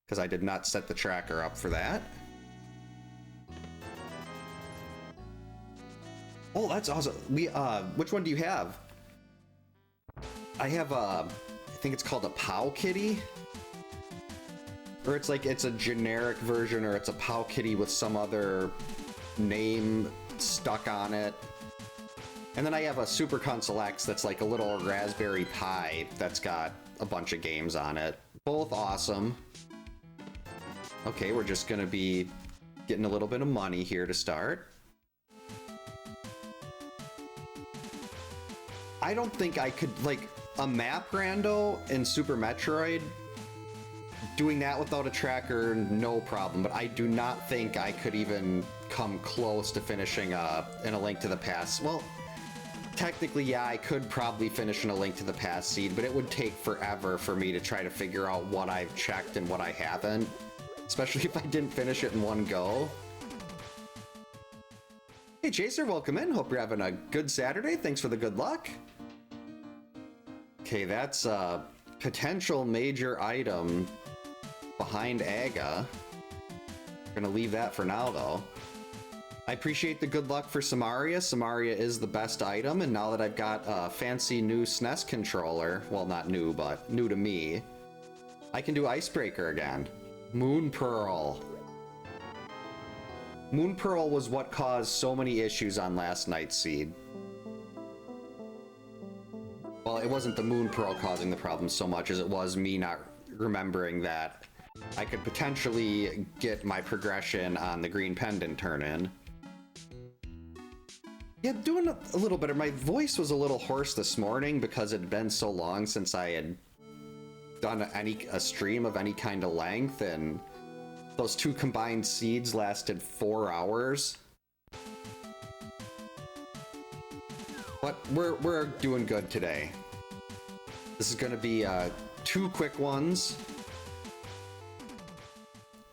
because I did not set the tracker up for that. Oh, that's awesome. Which one do you have? I have I think it's called a POW Kitty. Or it's like, it's a generic version, or it's a POW Kitty with some other name stuck on it. And then I have a Super Console X that's like a little Raspberry Pi that's got a bunch of games on it. Both awesome. Okay, we're just gonna be getting a little bit of money here to start. I don't think I could, like, a map rando in Super Metroid, doing that without a tracker, no problem. But I do not think I could even come close to finishing in A Link to the Past. Well, technically, yeah, I could probably finish in A Link to the Past seed, but it would take forever for me to try to figure out what I've checked and what I haven't. Especially if I didn't finish it in one go. Hey, Chaser, welcome in. Hope you're having a good Saturday. Thanks for the good luck. Okay, that's a potential major item behind Aga. Gonna leave that for now, though. I appreciate the good luck for Samaria. Samaria is the best item, and now that I've got a fancy new SNES controller, well, not new, but new to me, I can do Icebreaker again. Moon Pearl. Moon Pearl was what caused so many issues on last night's seed. Well, it wasn't the Moon Pearl causing the problem so much as it was me not remembering that I could potentially get my progression on the green pendant turn-in. Yeah, doing a little better. My voice was a little hoarse this morning because it had been so long since I had done a stream of any kind of length, and those two combined seeds lasted 4 hours. But we're doing good today. This is going to be 2 quick ones.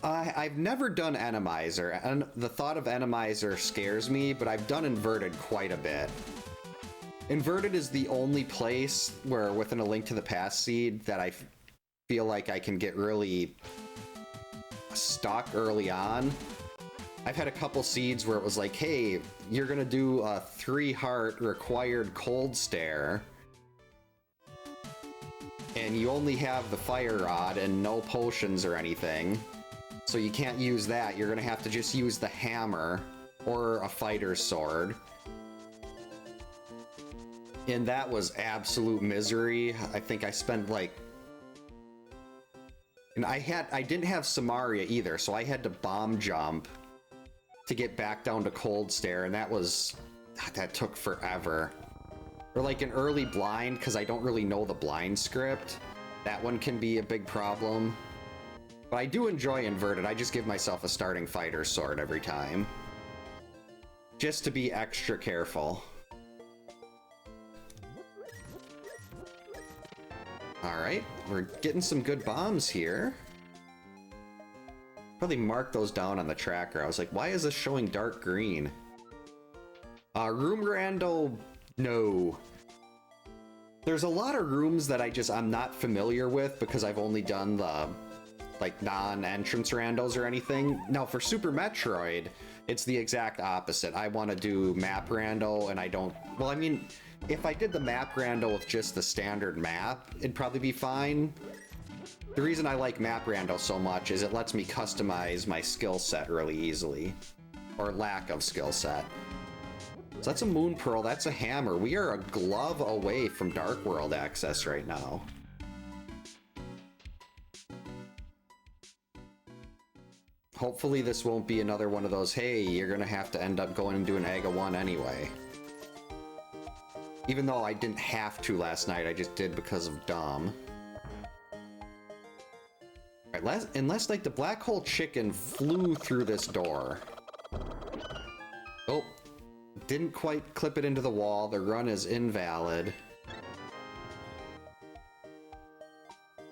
I've never done Randomizer, and the thought of Randomizer scares me, but I've done Inverted quite a bit. Inverted is the only place where, within A Link to the Past seed, that I feel like I can get really stuck early on. I've had a couple seeds where it was like, hey, you're gonna do a 3-heart required cold stare, and you only have the fire rod and no potions or anything, so you can't use that. You're gonna have to just use the hammer or a fighter's sword. And that was absolute misery. I think I spent like... And I didn't have Samaria either, so I had to bomb jump to get back down to cold stare, and that took forever. Or like an early blind, because I don't really know the blind script. That one can be a big problem. But I do enjoy Inverted. I just give myself a starting fighter's sword every time, just to be extra careful. Alright, we're getting some good bombs here. Probably mark those down on the tracker. I was like, why is this showing dark green? Room rando, no. There's a lot of rooms that I'm not familiar with because I've only done the, like, non-entrance randos or anything. Now, for Super Metroid, it's the exact opposite. I want to do map rando, and I don't... Well, I mean, if I did the map rando with just the standard map, it'd probably be fine. The reason I like map rando so much is it lets me customize my skill set really easily. Or lack of skill set. So that's a Moon Pearl, that's a hammer. We are a glove away from Dark World access right now. Hopefully this won't be another one of those, hey, you're gonna have to end up going and doing Aga 1 anyway. Even though I didn't have to last night, I just did because of dumb. Alright, unless like the black hole chicken flew through this door. Oh, didn't quite clip it into the wall. The run is invalid.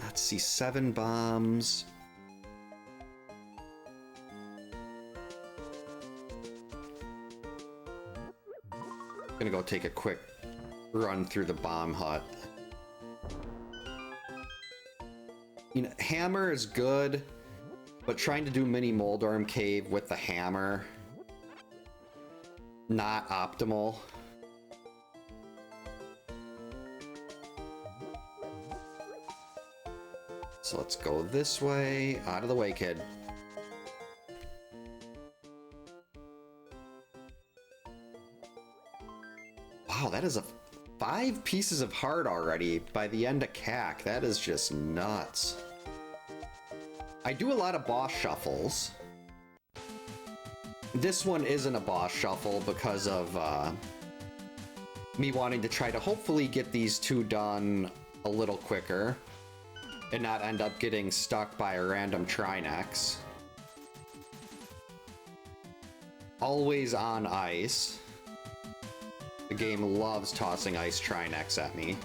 Let's see, 7 bombs. Gonna go take a quick run through the bomb hut. You know, hammer is good. But trying to do mini Moldorm Cave with the hammer, not optimal. So let's go this way. Out of the way, kid. Wow, that is 5 pieces of heart already by the end of CAC. That is just nuts. I do a lot of boss shuffles. This one isn't a boss shuffle because of me wanting to try to hopefully get these 2 done a little quicker and not end up getting stuck by a random Trinex. Always on ice. The game loves tossing ice Trinex at me.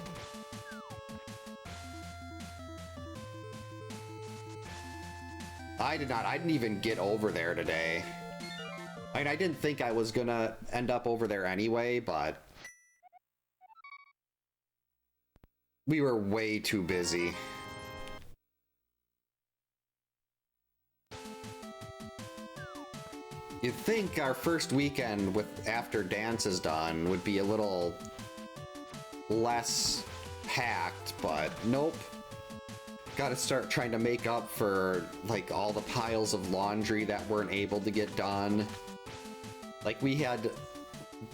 I didn't even get over there today. I mean, I didn't think I was gonna end up over there anyway, but we were way too busy. You'd think our first weekend after dance is done would be a little less packed, but nope. Gotta start trying to make up for like all the piles of laundry that weren't able to get done. Like we had,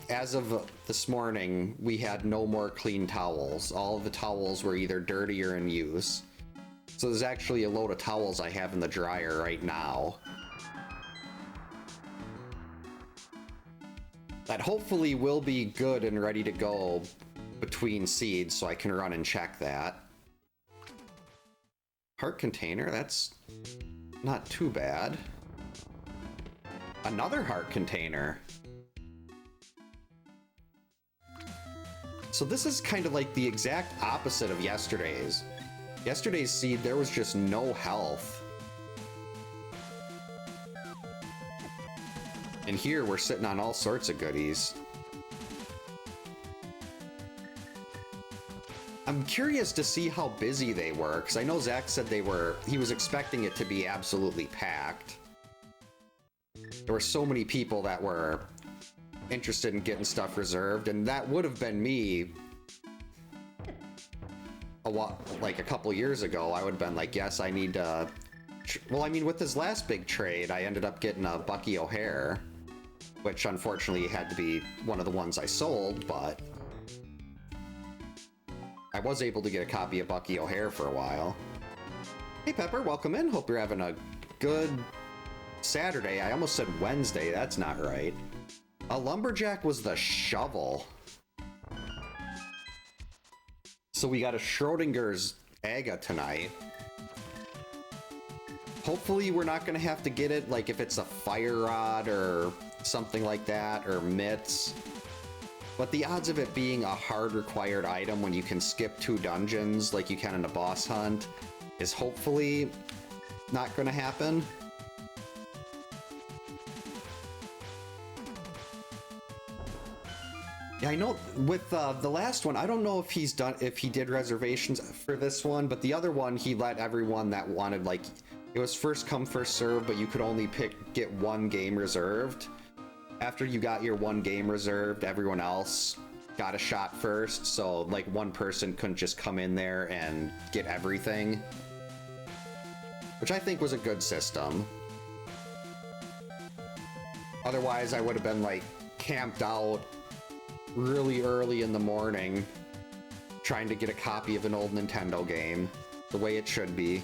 as of this morning, we had no more clean towels. All of the towels were either dirty or in use. So there's actually a load of towels I have in the dryer right now. That hopefully will be good and ready to go between seeds so I can run and check that. Heart container, that's not too bad. Another heart container. So this is kind of like the exact opposite of yesterday's. Yesterday's seed, there was just no health. And here we're sitting on all sorts of goodies. I'm curious to see how busy they were, because I know Zach said he was expecting it to be absolutely packed. There were so many people that were interested in getting stuff reserved, and that would have been me like a couple years ago. I would have been like, yes, I need to... Well, I mean, with this last big trade, I ended up getting a Bucky O'Hare, which unfortunately had to be one of the ones I sold, but I was able to get a copy of Bucky O'Hare for a while. Hey Pepper, welcome in. Hope you're having a good Saturday. I almost said Wednesday. That's not right. A lumberjack was the shovel. So we got a Schrodinger's Aga tonight. Hopefully we're not gonna have to get it, like if it's a fire rod or something like that, or mitts. But the odds of it being a hard required item when you can skip 2 dungeons like you can in a boss hunt is hopefully not gonna happen. Yeah, I know with the last one, I don't know if he did reservations for this one, but the other one he let everyone that wanted, like, it was first come first serve, but you could only get 1 game reserved. After you got your 1 game reserved, everyone else got a shot first, so like one person couldn't just come in there and get everything, which I think was a good system. Otherwise I would have been like camped out really early in the morning trying to get a copy of an old Nintendo game, the way it should be.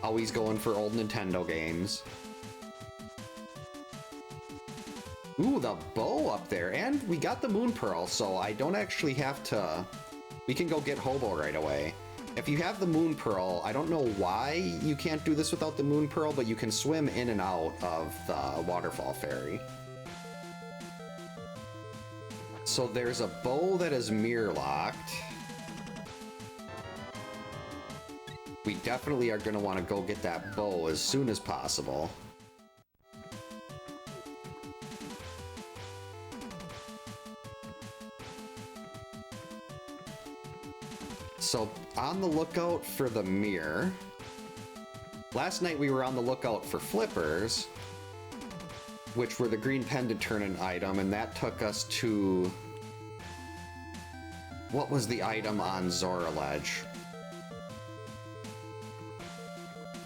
Always going for old Nintendo games. Ooh, the bow up there, and we got the Moon Pearl, so I don't actually have to... We can go get Hobo right away. If you have the Moon Pearl, I don't know why you can't do this without the Moon Pearl, but you can swim in and out of the Waterfall Ferry. So there's a bow that is mirror locked. We definitely are going to want to go get that bow as soon as possible. So on the lookout for the mirror. Last night we were on the lookout for flippers, which were the green pendant turn-in item, and that took us to... What was the item on Zora Ledge?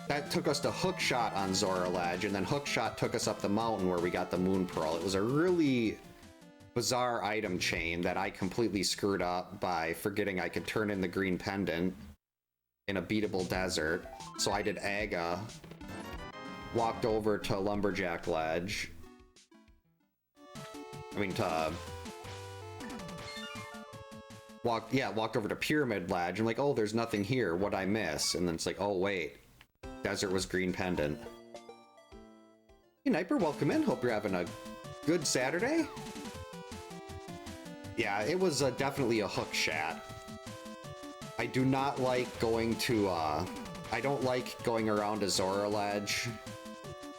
That took us to Hookshot on Zora Ledge, and then Hookshot took us up the mountain where we got the Moon Pearl. It was a really bizarre item chain that I completely screwed up by forgetting I could turn in the green pendant in a beatable desert. So I did Aga, walked over to Lumberjack Ledge. Walked over to Pyramid Ledge. I'm like, oh, there's nothing here. What'd I miss? And then it's like, oh, wait. Desert was green pendant. Hey, Niper, welcome in. Hope you're having a good Saturday. Yeah, it was definitely a hook shat. I do not like going to, I don't like going around a Zora Ledge.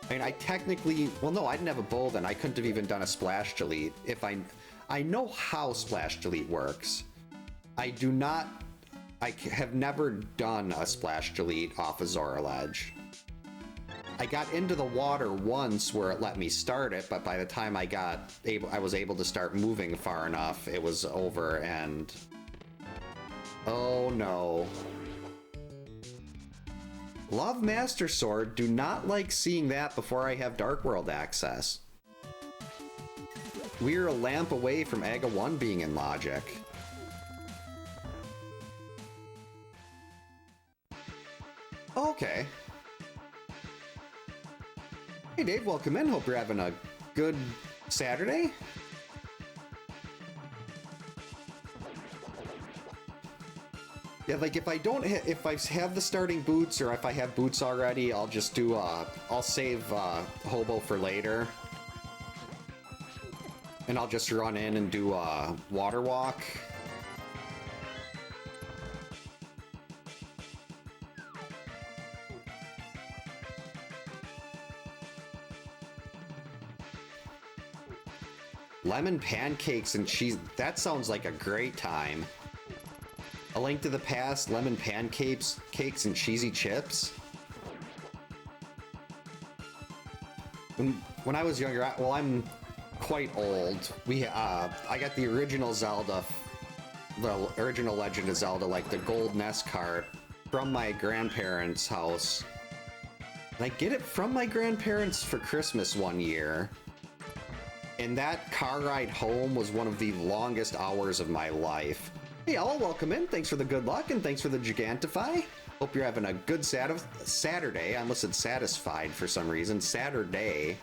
I mean, I technically, well, no, I didn't have a bowl then. I couldn't have even done a splash delete. If I know how splash delete works. I have never done a splash delete off a Zora Ledge. I got into the water once where it let me start it, but by the time I was able to start moving far enough, it was over and... Oh no. Love Master Sword, do not like seeing that before I have Dark World access. We're a lamp away from Aga 1 being in Logic. Okay. Hey Dave, welcome in. Hope you're having a good Saturday. Yeah, like if I have the starting boots or if I have boots already, I'll just do, I'll save Hobo for later. And I'll just run in and do Water Walk. Lemon pancakes and cheese. That sounds like a great time. A Link to the Past, lemon pancakes, cakes and cheesy chips. When I was younger, well, I'm quite old. I got the original Zelda, the original Legend of Zelda, like the gold NES cart from my grandparents' house. And I get it from my grandparents for Christmas one year. And that car ride home was one of the longest hours of my life. Hey, all, welcome in. Thanks for the good luck and thanks for the Gigantify. Hope you're having a good Saturday. I almost said satisfied for some reason. Saturday.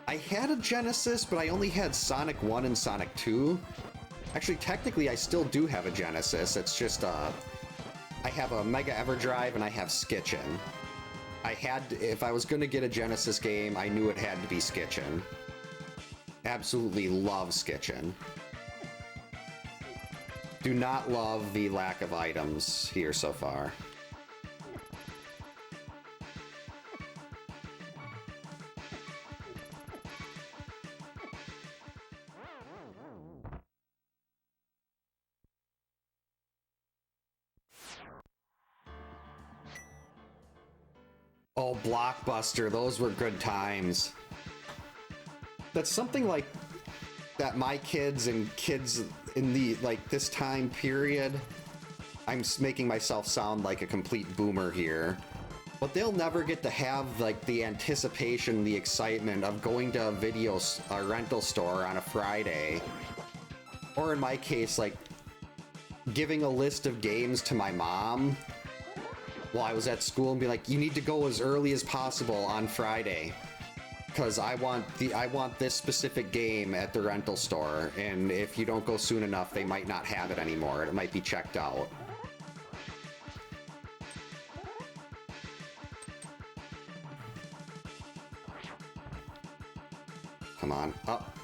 I had a Genesis, but I only had Sonic 1 and Sonic 2. Actually, technically, I still do have a Genesis. It's just, I have a Mega Everdrive and I have Skitchin. If I was going to get a Genesis game, I knew it had to be Skitchin. Absolutely love Skitchin. Do not love the lack of items here so far. Oh, Blockbuster, those were good times. That's something like that my kids and kids in the, like, this time period, I'm making myself sound like a complete boomer here, but they'll never get to have, like, the anticipation, the excitement of going to a rental store on a Friday, or in my case, like, giving a list of games to my mom while I was at school and be like, you need to go as early as possible on Friday because I want this specific game at the rental store, and if you don't go soon enough, they might not have it anymore. It might be checked out. Come on, up.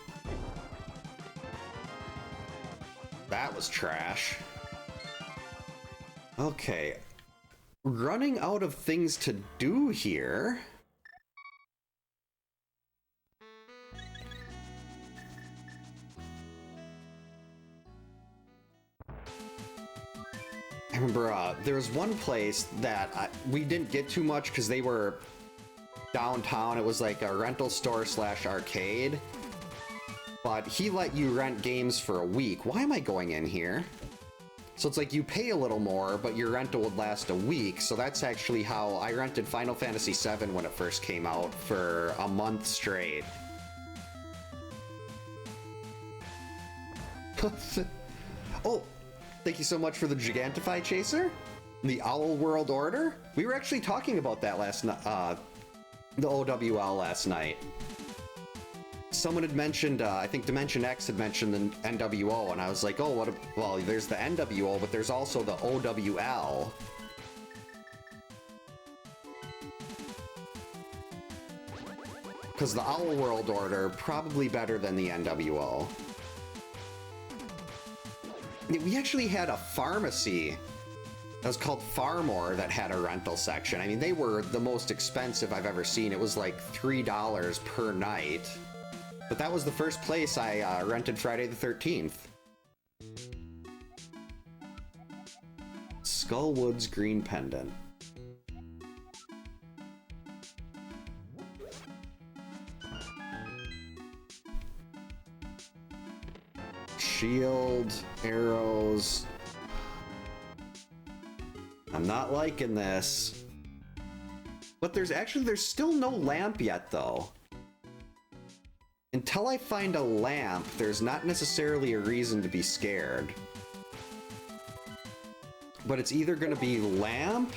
That was trash. Okay. Running out of things to do here. I remember there was one place that we didn't get too much because they were downtown. It was like a rental store slash arcade. But he let you rent games for a week. Why am I going in here? So it's like you pay a little more, but your rental would last a week. So that's actually how I rented Final Fantasy VII when it first came out for a month straight. Oh, thank you so much for the Gigantify Chaser. The Owl World Order. We were actually talking about that last night, the OWL last night. Someone had mentioned, I think Dimension X had mentioned the NWO, and I was like, oh, well, there's the NWO, but there's also the OWL. Because the Owl World Order, probably better than the NWO. We actually had a pharmacy that was called Farmore that had a rental section. I mean, they were the most expensive I've ever seen. It was like $3 per night. But that was the first place I rented Friday the 13th. Skullwood's Green Pendant. Shield, arrows. I'm not liking this. But there's still no lamp yet, though. Until I find a lamp, there's not necessarily a reason to be scared. But it's either gonna be lamp,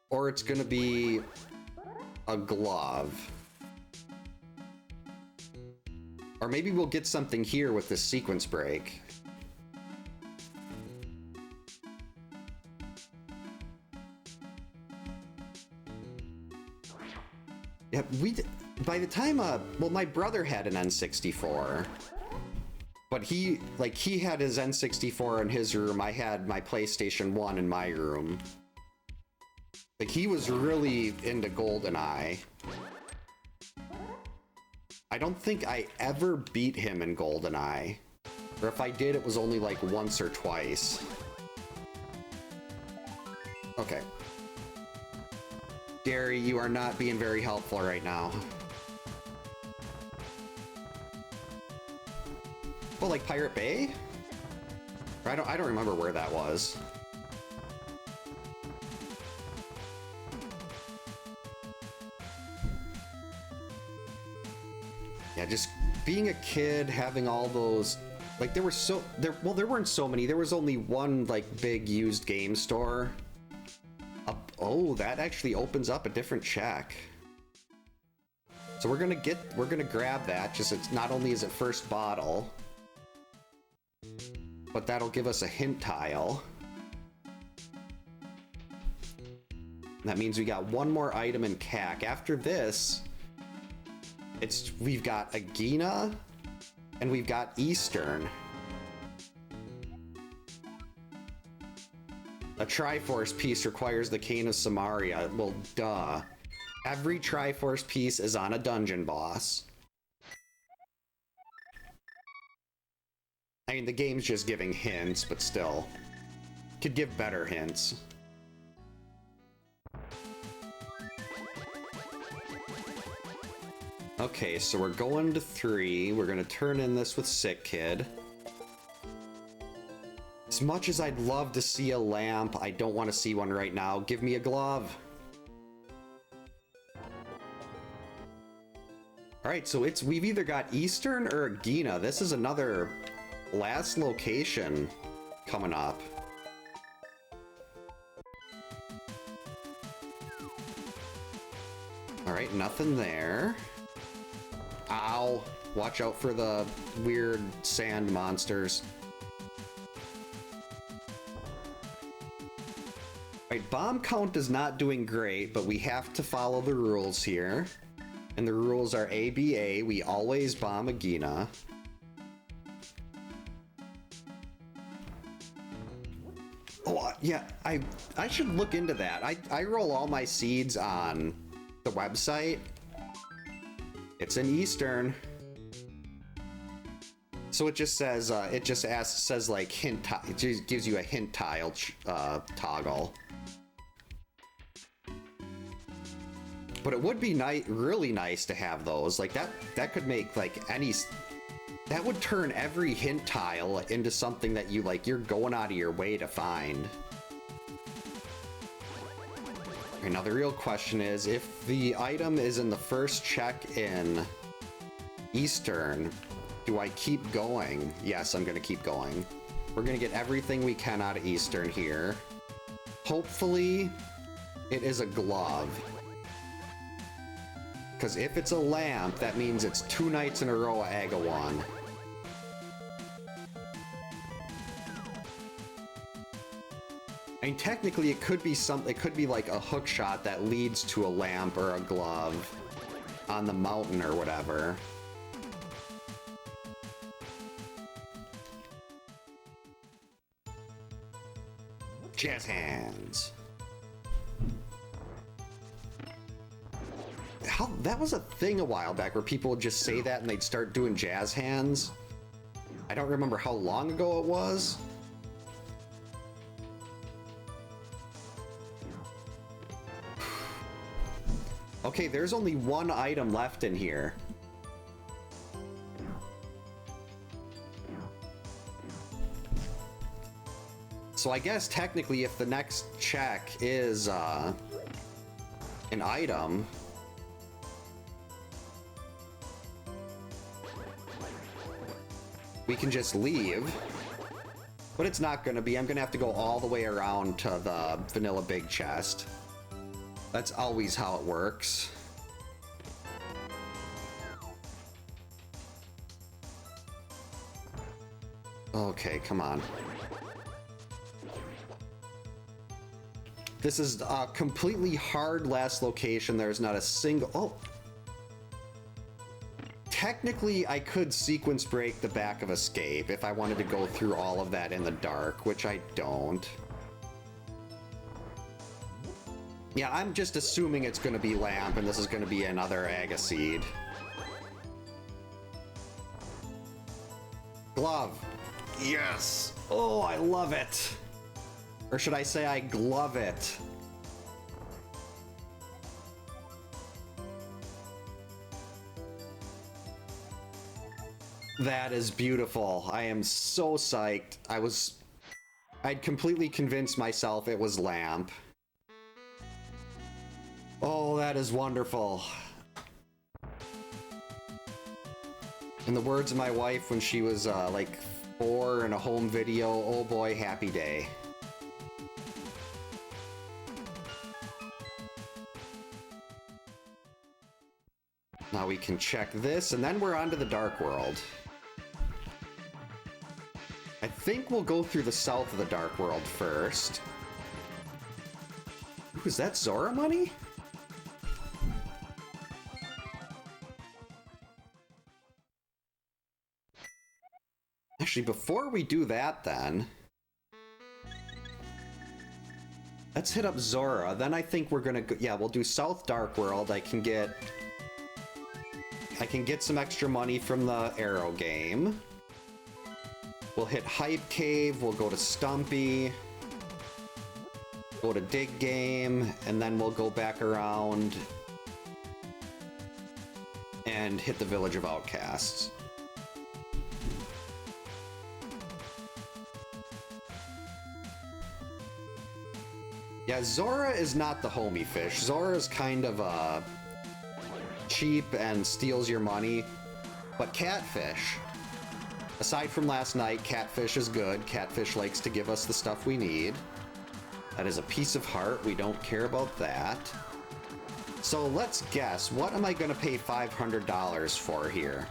or it's gonna be a glove. Or maybe we'll get something here with this sequence break. Yeah, by the time, well, my brother had an N64, but he had his N64 in his room. I had my PlayStation 1 in my room. Like, he was really into GoldenEye. I don't think I ever beat him in GoldenEye. Or if I did, it was only like once or twice. Okay. Gary, you are not being very helpful right now. Oh, like Pirate Bay? I don't remember where that was. Yeah, just being a kid, having all those, like, there weren't so many. There was only one like big used game store. Oh, that actually opens up a different check. So we're gonna grab that. Just, it's not only is it first bottle, but that'll give us a hint tile. That means we got one more item in CAC. After this, we've got Agena and we've got Eastern. A Triforce piece requires the Cane of Samaria. Well, duh. Every Triforce piece is on a dungeon boss. I mean, the game's just giving hints, but still. Could give better hints. Okay, so we're going to 3. We're gonna turn in this with Sick Kid. As much as I'd love to see a lamp, I don't want to see one right now. Give me a glove. Alright, so we've either got Eastern or Agena. This is another last location coming up. Alright, nothing there. Ow. Watch out for the weird sand monsters. Alright, bomb count is not doing great, but we have to follow the rules here. And the rules are ABA, we always bomb Agena. Oh, yeah, I should look into that. I roll all my seeds on the website. It's an Eastern. So it just says, it just says like hint, it just gives you a hint tile toggle. But it would be really nice to have those. Like that could make like that would turn every hint tile into something that you're going out of your way to find. Okay, now the real question is, if the item is in the first check in Eastern, do I keep going? Yes, I'm gonna keep going. We're gonna get everything we can out of Eastern here. Hopefully, it is a glove. Because if it's a lamp, that means it's 2 nights in a row of Agawan. I mean, technically, it could be it could be like a hook shot that leads to a lamp or a glove on the mountain or whatever. Jazz hands. That was a thing a while back where people would just say that and they'd start doing jazz hands. I don't remember how long ago it was. Okay, there's only one item left in here. So I guess technically if the next check is an item, we can just leave. But it's not gonna be. I'm gonna have to go all the way around to the vanilla big chest. That's always how it works. Okay, come on. This is a completely hard last location. There's not a single... Oh! Technically, I could sequence break the back of Escape if I wanted to go through all of that in the dark, which I don't. Yeah, I'm just assuming it's going to be Lamp, and this is going to be another Agaseed. Glove. Yes! Oh, I love it! Or should I say I glove it? That is beautiful. I am so psyched. I'd completely convinced myself it was Lamp. Oh, that is wonderful. In the words of my wife when she was like 4 in a home video, oh boy, happy day. Now we can check this, and then we're on to the Dark World. I think we'll go through the south of the Dark World first. Ooh, is that Zora money? Actually, before we do that then, let's hit up Zora. Then I think we're gonna go, yeah, we'll do South Dark World. I can get some extra money from the Arrow game. We'll hit Hype Cave, we'll go to Stumpy, go to Dig Game, and then we'll go back around and hit the Village of Outcasts. Yeah, Zora is not the homie fish. Zora is kind of cheap and steals your money, but Catfish, aside from last night, Catfish is good. Catfish likes to give us the stuff we need. That is a piece of heart. We don't care about that. So let's guess, what am I gonna pay $500 for here?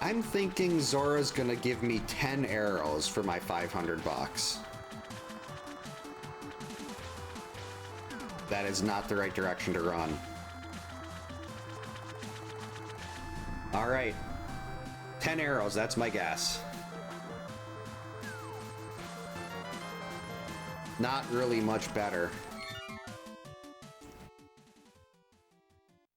I'm thinking Zora's gonna give me 10 arrows for my 500 bucks. That is not the right direction to run. All right, 10 arrows, that's my guess. Not really much better.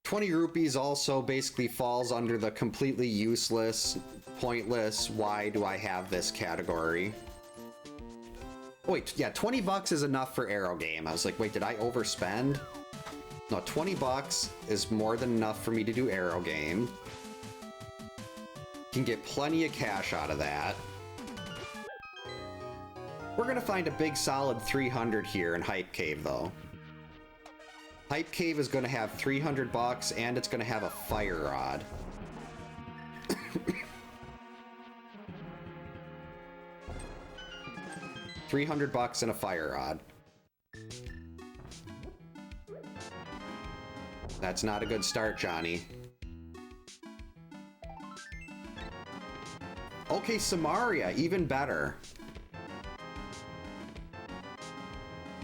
20 rupees also basically falls under the completely useless pointless. Why do I have this category? Oh, wait, yeah, 20 bucks is enough for Aero Game. I was like, wait, did I overspend? No, 20 bucks is more than enough for me to do Aero Game. Can get plenty of cash out of that. We're gonna find a big solid 300 here in Hype Cave, though. Hype Cave is gonna have 300 bucks, and it's gonna have a fire rod. $300 and a fire rod. That's not a good start, Johnny. Okay, Samaria, even better.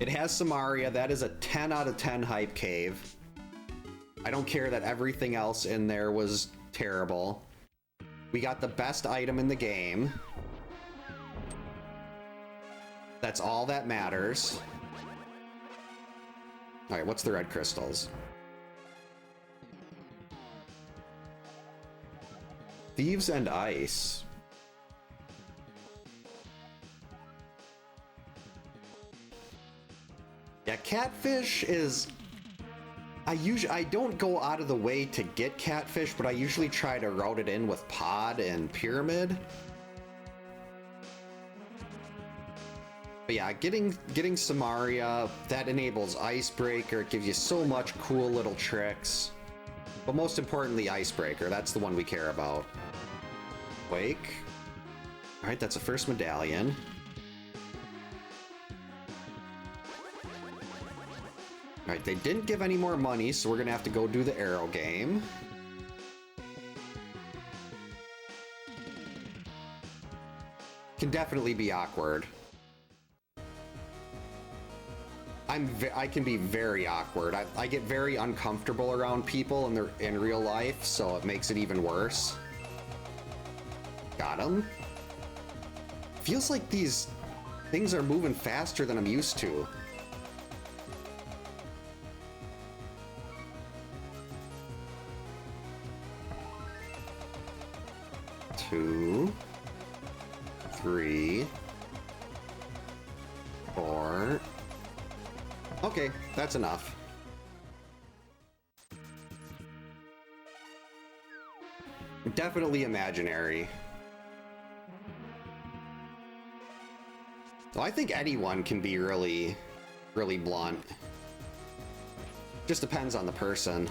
It has Samaria. That is a 10 out of 10 Hype Cave. I don't care that everything else in there was terrible. We got the best item in the game. That's all that matters. All right, what's the red crystals? Thieves and Ice. Yeah, catfish is... I don't go out of the way to get catfish, but I usually try to route it in with pod and pyramid. But yeah, getting Samaria, that enables Icebreaker. It gives you so much cool little tricks. But most importantly, Icebreaker. That's the one we care about. Wake. Alright, that's a first medallion. Alright, they didn't give any more money, so we're gonna have to go do the Aero Game. Can definitely be awkward. I can be very awkward. I get very uncomfortable around people in real life, so it makes it even worse. Got him. Feels like these things are moving faster than I'm used to. Two, 3, 4. Okay, that's enough. Definitely imaginary. So I think anyone can be really, really blunt. Just depends on the person.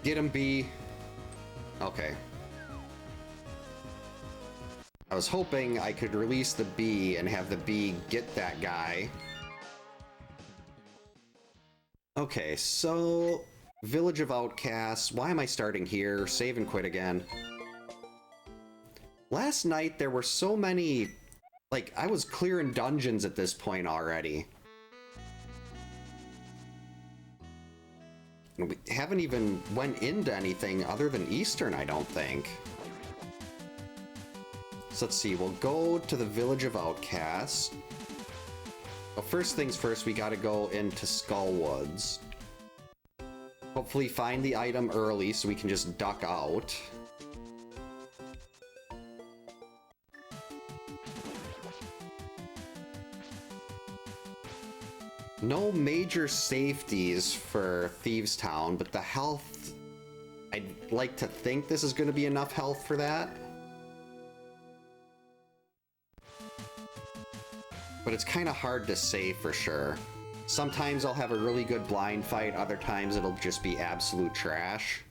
Get him, B. Okay. I was hoping I could release the B and have the B get that guy. Okay, so Village of Outcasts. Why am I starting here? Save and quit again. Last night there were so many, like, I was clearing dungeons at this point already. And we haven't even went into anything other than Eastern, I don't think. So let's see, we'll go to the Village of Outcasts. Well, first things first, we gotta go into Skull Woods. Hopefully find the item early so we can just duck out. No major safeties for Thieves Town, but the health... I'd like to think this is going to be enough health for that. But it's kind of hard to say for sure. Sometimes I'll have a really good blind fight, other times it'll just be absolute trash.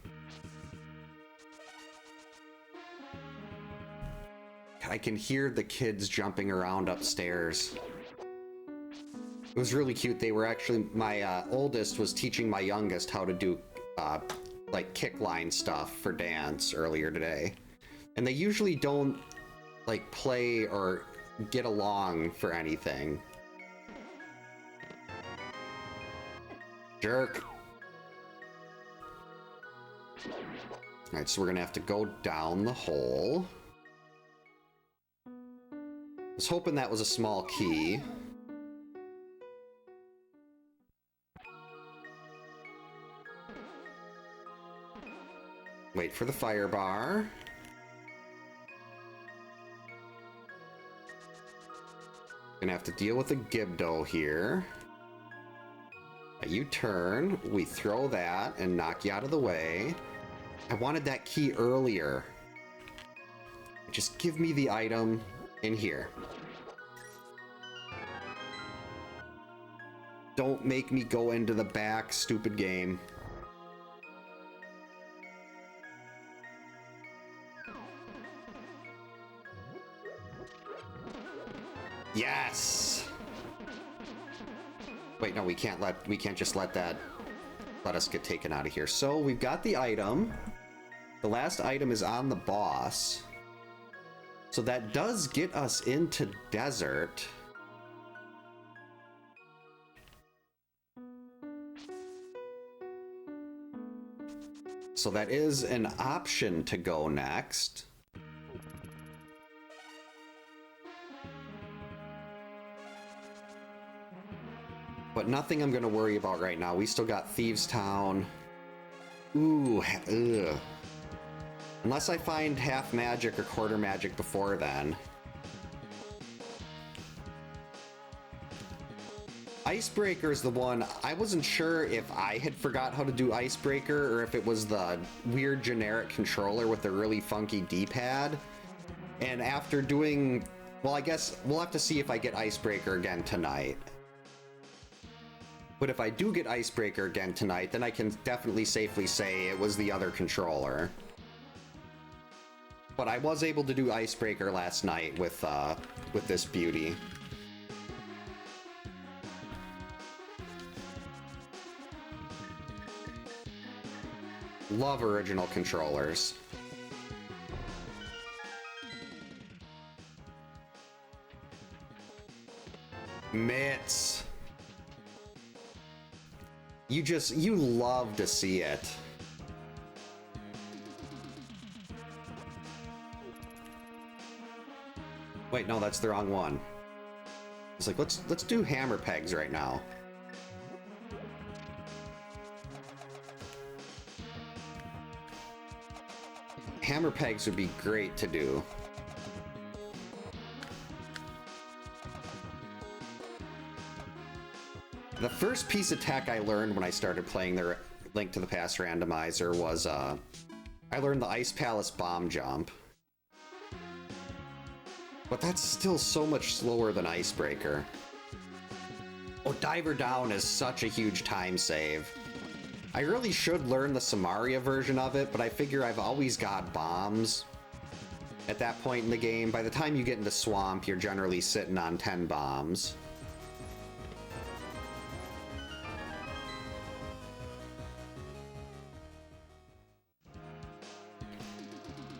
I can hear the kids jumping around upstairs. It was really cute. They were actually, my oldest was teaching my youngest how to do like kick line stuff for dance earlier today. And they usually don't like play or get along for anything. Jerk. Alright, so we're gonna have to go down the hole. I was hoping that was a small key. Wait for the fire bar. Gonna have to deal with the Gibdo here. You turn, we throw that and knock you out of the way. I wanted that key earlier. Just give me the item in here. Don't make me go into the back, stupid game. Yes! Wait, no, we can't just let us get taken out of here. So we've got the item. The last item is on the boss. So that does get us into desert. So that is an option to go next. But nothing I'm gonna worry about right now. We still got Thieves Town. Ooh, ugh. Unless I find half magic or quarter magic before then. Icebreaker is the one, I wasn't sure if I had forgot how to do Icebreaker or if it was the weird generic controller with the really funky D-pad. And after doing, well, I guess we'll have to see if I get Icebreaker again tonight. But if I do get Icebreaker again tonight, then I can definitely safely say it was the other controller. But I was able to do Icebreaker last night with this beauty. Love original controllers. Mitts. You love to see it. Wait, no, that's the wrong one. It's like, let's do hammer pegs right now. Hammer pegs would be great to do. The first piece of tech I learned when I started playing the Link to the Past Randomizer was, I learned the Ice Palace bomb jump. But that's still so much slower than Icebreaker. Oh, Diver Down is such a huge time save. I really should learn the Samaria version of it, but I figure I've always got bombs at that point in the game. By the time you get into Swamp, you're generally sitting on 10 bombs.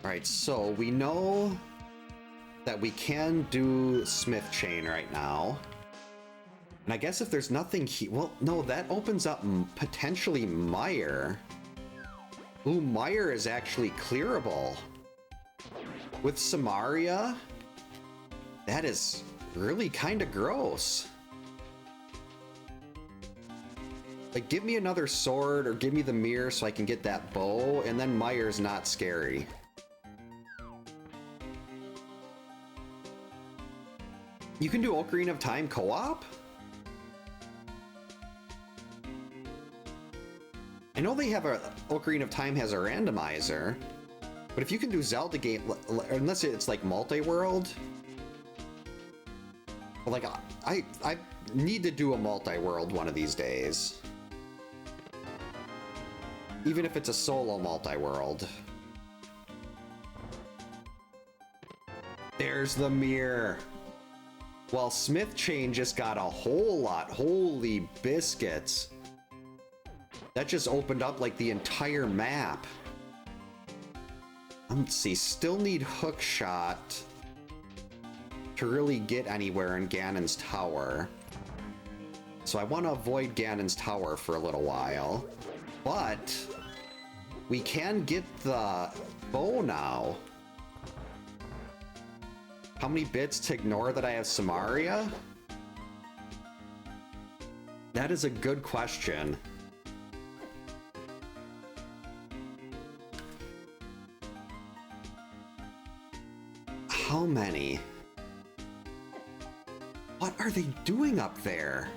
Alright, so we know that we can do Smith Chain right now. And I guess if there's nothing here... Well, no, that opens up potentially Mire. Ooh, Mire is actually clearable. With Samaria, that is really kind of gross. Like, give me another sword or give me the mirror so I can get that bow, and then Mire's not scary. You can do Ocarina of Time co-op? I know they have Ocarina of Time has a randomizer, but if you can do Zelda game, unless it's like multi-world, like I need to do a multi-world one of these days. Even if it's a solo multi-world. There's the mirror. Well, Smith Chain just got a whole lot. Holy biscuits. That just opened up like the entire map. Let's see, still need hook shot to really get anywhere in Ganon's Tower. So I want to avoid Ganon's Tower for a little while. But we can get the bow now. How many bits to ignore that I have Samaria? That is a good question. How many? What are they doing up there?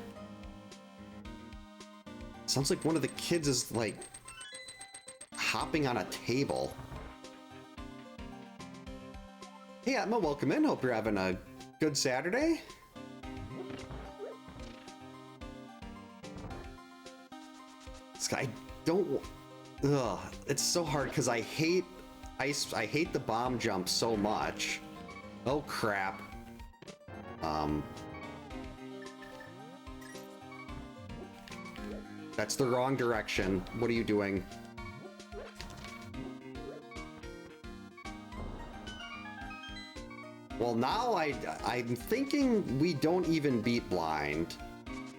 Sounds like one of the kids is like hopping on a table. Hey Atma, welcome in. Hope you're having a good Saturday. This guy don't. Ugh, it's so hard because I hate ice. I hate the bomb jump so much. Oh crap. That's the wrong direction. What are you doing? Well, now I'm thinking we don't even beat blind.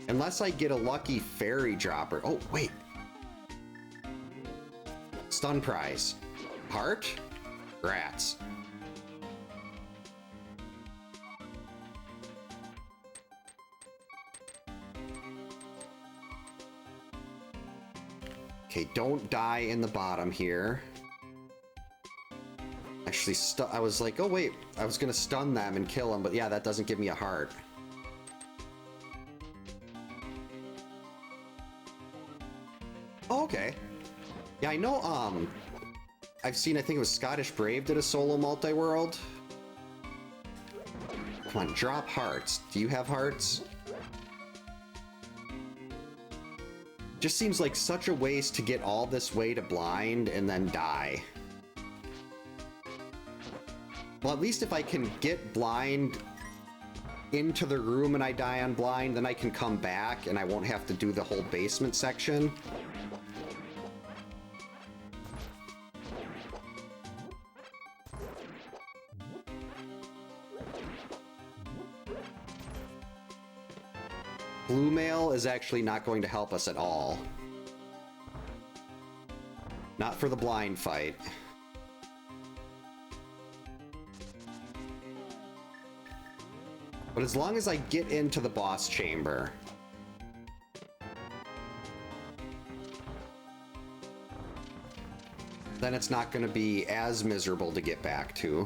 Unless I get a lucky fairy dropper. Oh, wait. Stun prize. Heart? Rats. Okay, don't die in the bottom here. Actually, I was like, oh wait, I was gonna stun them and kill them, but yeah, that doesn't give me a heart. Oh, okay. Yeah, I know, I've seen, I think it was Scottish Brave did a solo multi-world. Come on, drop hearts. Do you have hearts? Just seems like such a waste to get all this way to blind and then die. Well, at least if I can get blind into the room and I die on blind, then I can come back and I won't have to do the whole basement section. Blue mail is actually not going to help us at all. Not for the blind fight. But as long as I get into the boss chamber. Then it's not going to be as miserable to get back to.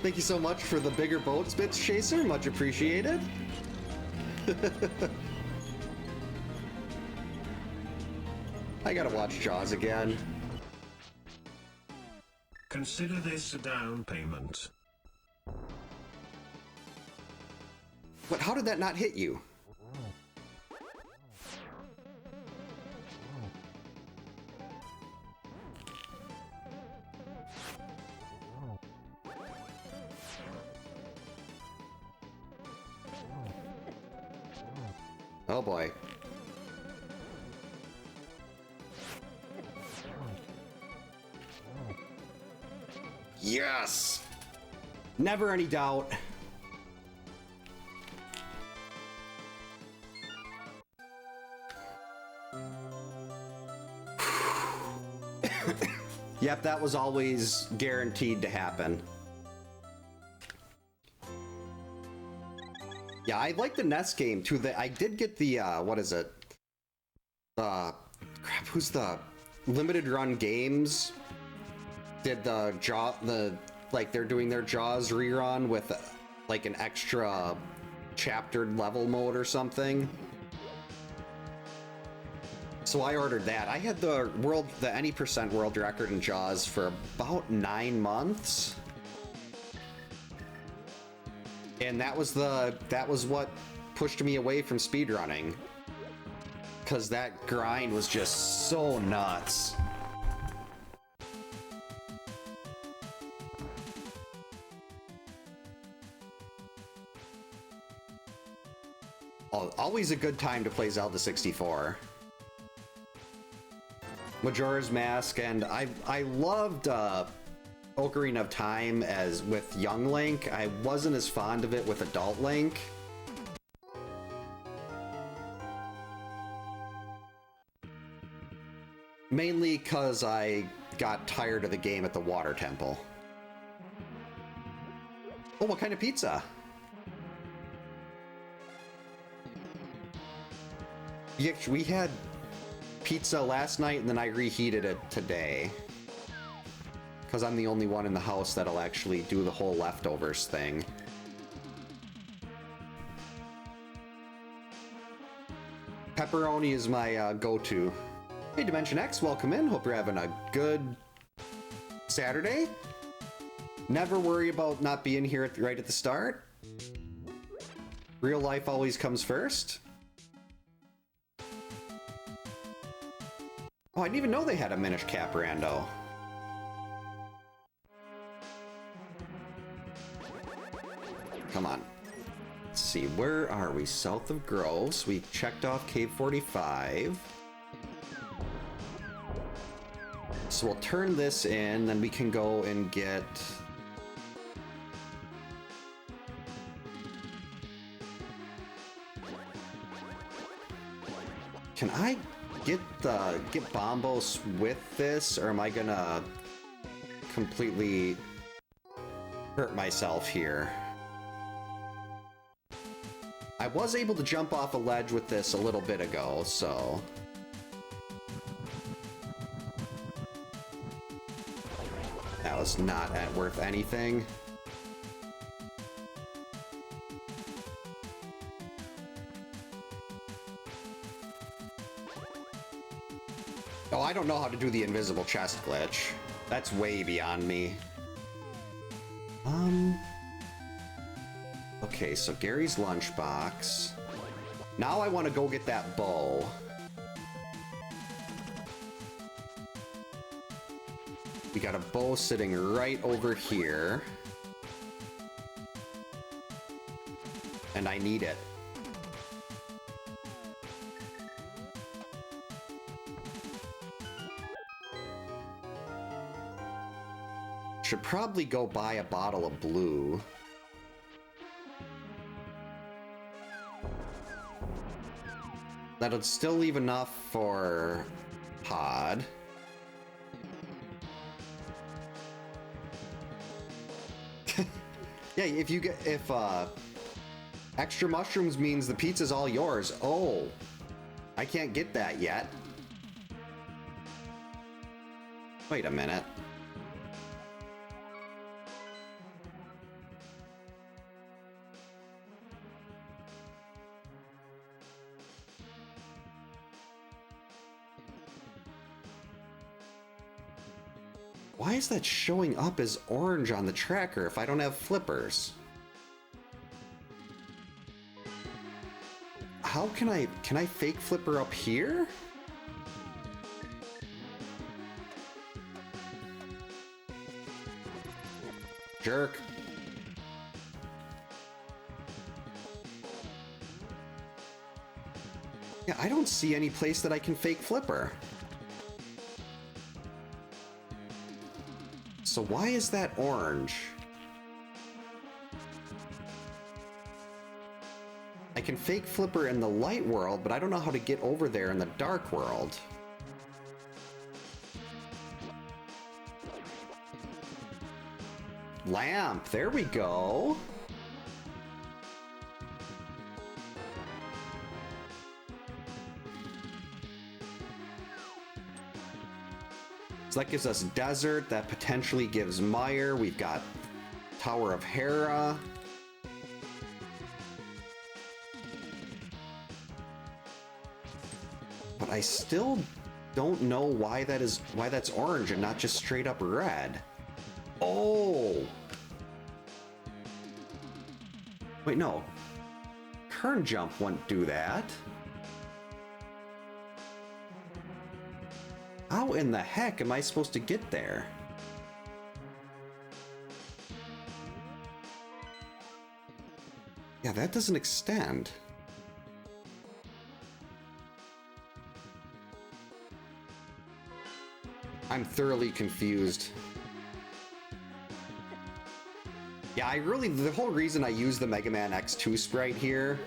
Thank you so much for the bigger boat spits, Chaser. Much appreciated. I gotta watch Jaws again. Consider this a down payment. What? How did that not hit you? Oh boy. Yes! Never any doubt. Yep, that was always guaranteed to happen. Yeah, I like the NES game too. I did get the what is it? Crap, who's the Limited Run Games? Did like they're doing their Jaws rerun with like an extra chaptered level mode or something. So I ordered that. I had the any percent world record in Jaws for about 9 months. And that was what pushed me away from speedrunning. Cause that grind was just so nuts. Always a good time to play Zelda 64. Majora's Mask, and I loved Ocarina of Time as with young Link. I wasn't as fond of it with adult Link. Mainly because I got tired of the game at the Water Temple. Oh, what kind of pizza? Yeah, we had pizza last night and then I reheated it today. Because I'm the only one in the house that'll actually do the whole leftovers thing. Pepperoni is my go-to. Hey, Dimension X, welcome in. Hope you're having a good Saturday. Never worry about not being here right at the start. Real life always comes first. Oh, I didn't even know they had a Minish Cap Rando. Come on. Let's see, where are we? South of Groves. We checked off Cave 45. So we'll turn this in, then we can go and get... Can I get Bombos with this, or am I gonna completely hurt myself here? I was able to jump off a ledge with this a little bit ago, so... That was not worth anything. Oh, I don't know how to do the invisible chest glitch. That's way beyond me. Okay, so Gary's lunchbox. Now I want to go get that bow. We got a bow sitting right over here. And I need it. Should probably go buy a bottle of blue. That'll still leave enough for Pod. Yeah, if extra mushrooms means the pizza's all yours. Oh, I can't get that yet. Wait a minute. Why is that showing up as orange on the tracker if I don't have flippers? How can I fake flipper up here? Jerk. Yeah, I don't see any place that I can fake flipper. So why is that orange? I can fake flipper in the light world, but I don't know how to get over there in the dark world. Lamp, there we go. So that gives us desert, that potentially gives mire. We've got Tower of Hera. But I still don't know why that's orange and not just straight up red. Oh! Wait, no. Kern jump won't do that. How in the heck am I supposed to get there? Yeah, that doesn't extend. I'm thoroughly confused. Yeah, the whole reason I use the Mega Man X2 sprite here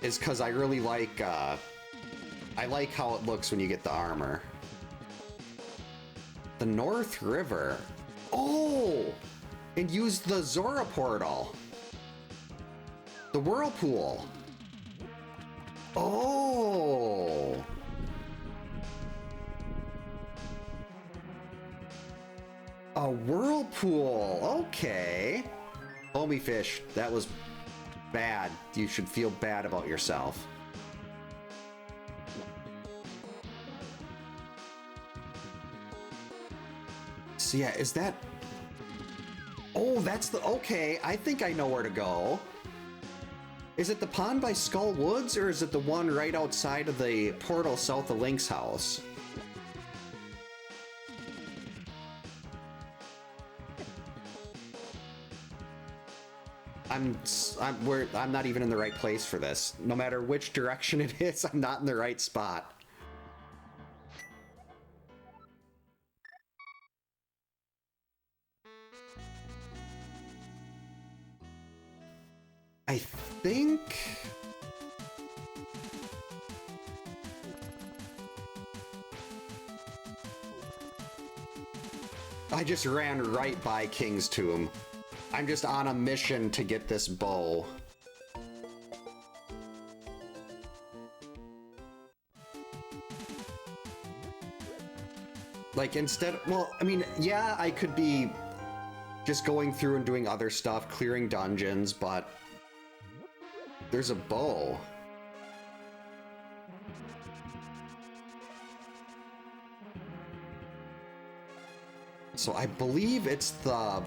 is because I really like, I like how it looks when you get the armor. The North River. Oh! And use the Zora portal. The Whirlpool. Oh! A whirlpool. Okay. Foamy fish. That was bad. You should feel bad about yourself. So yeah, is that... Oh, that's the... Okay, I think I know where to go. Is it the pond by Skull Woods, or is it the one right outside of the portal south of Link's house? I'm not even in the right place for this. No matter which direction it is, I'm not in the right spot. I think... I just ran right by King's Tomb. I'm just on a mission to get this bow. Like, instead... Well, I mean, yeah, I could be just going through and doing other stuff, clearing dungeons, but... There's a bow. So I believe it's the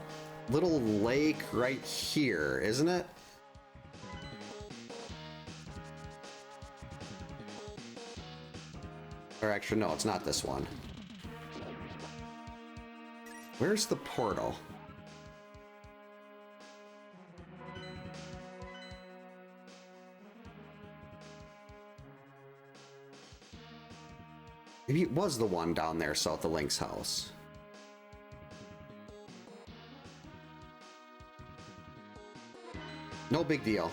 little lake right here, isn't it? Or actually, no, it's not this one. Where's the portal? Maybe it was the one down there south of Link's house. No big deal.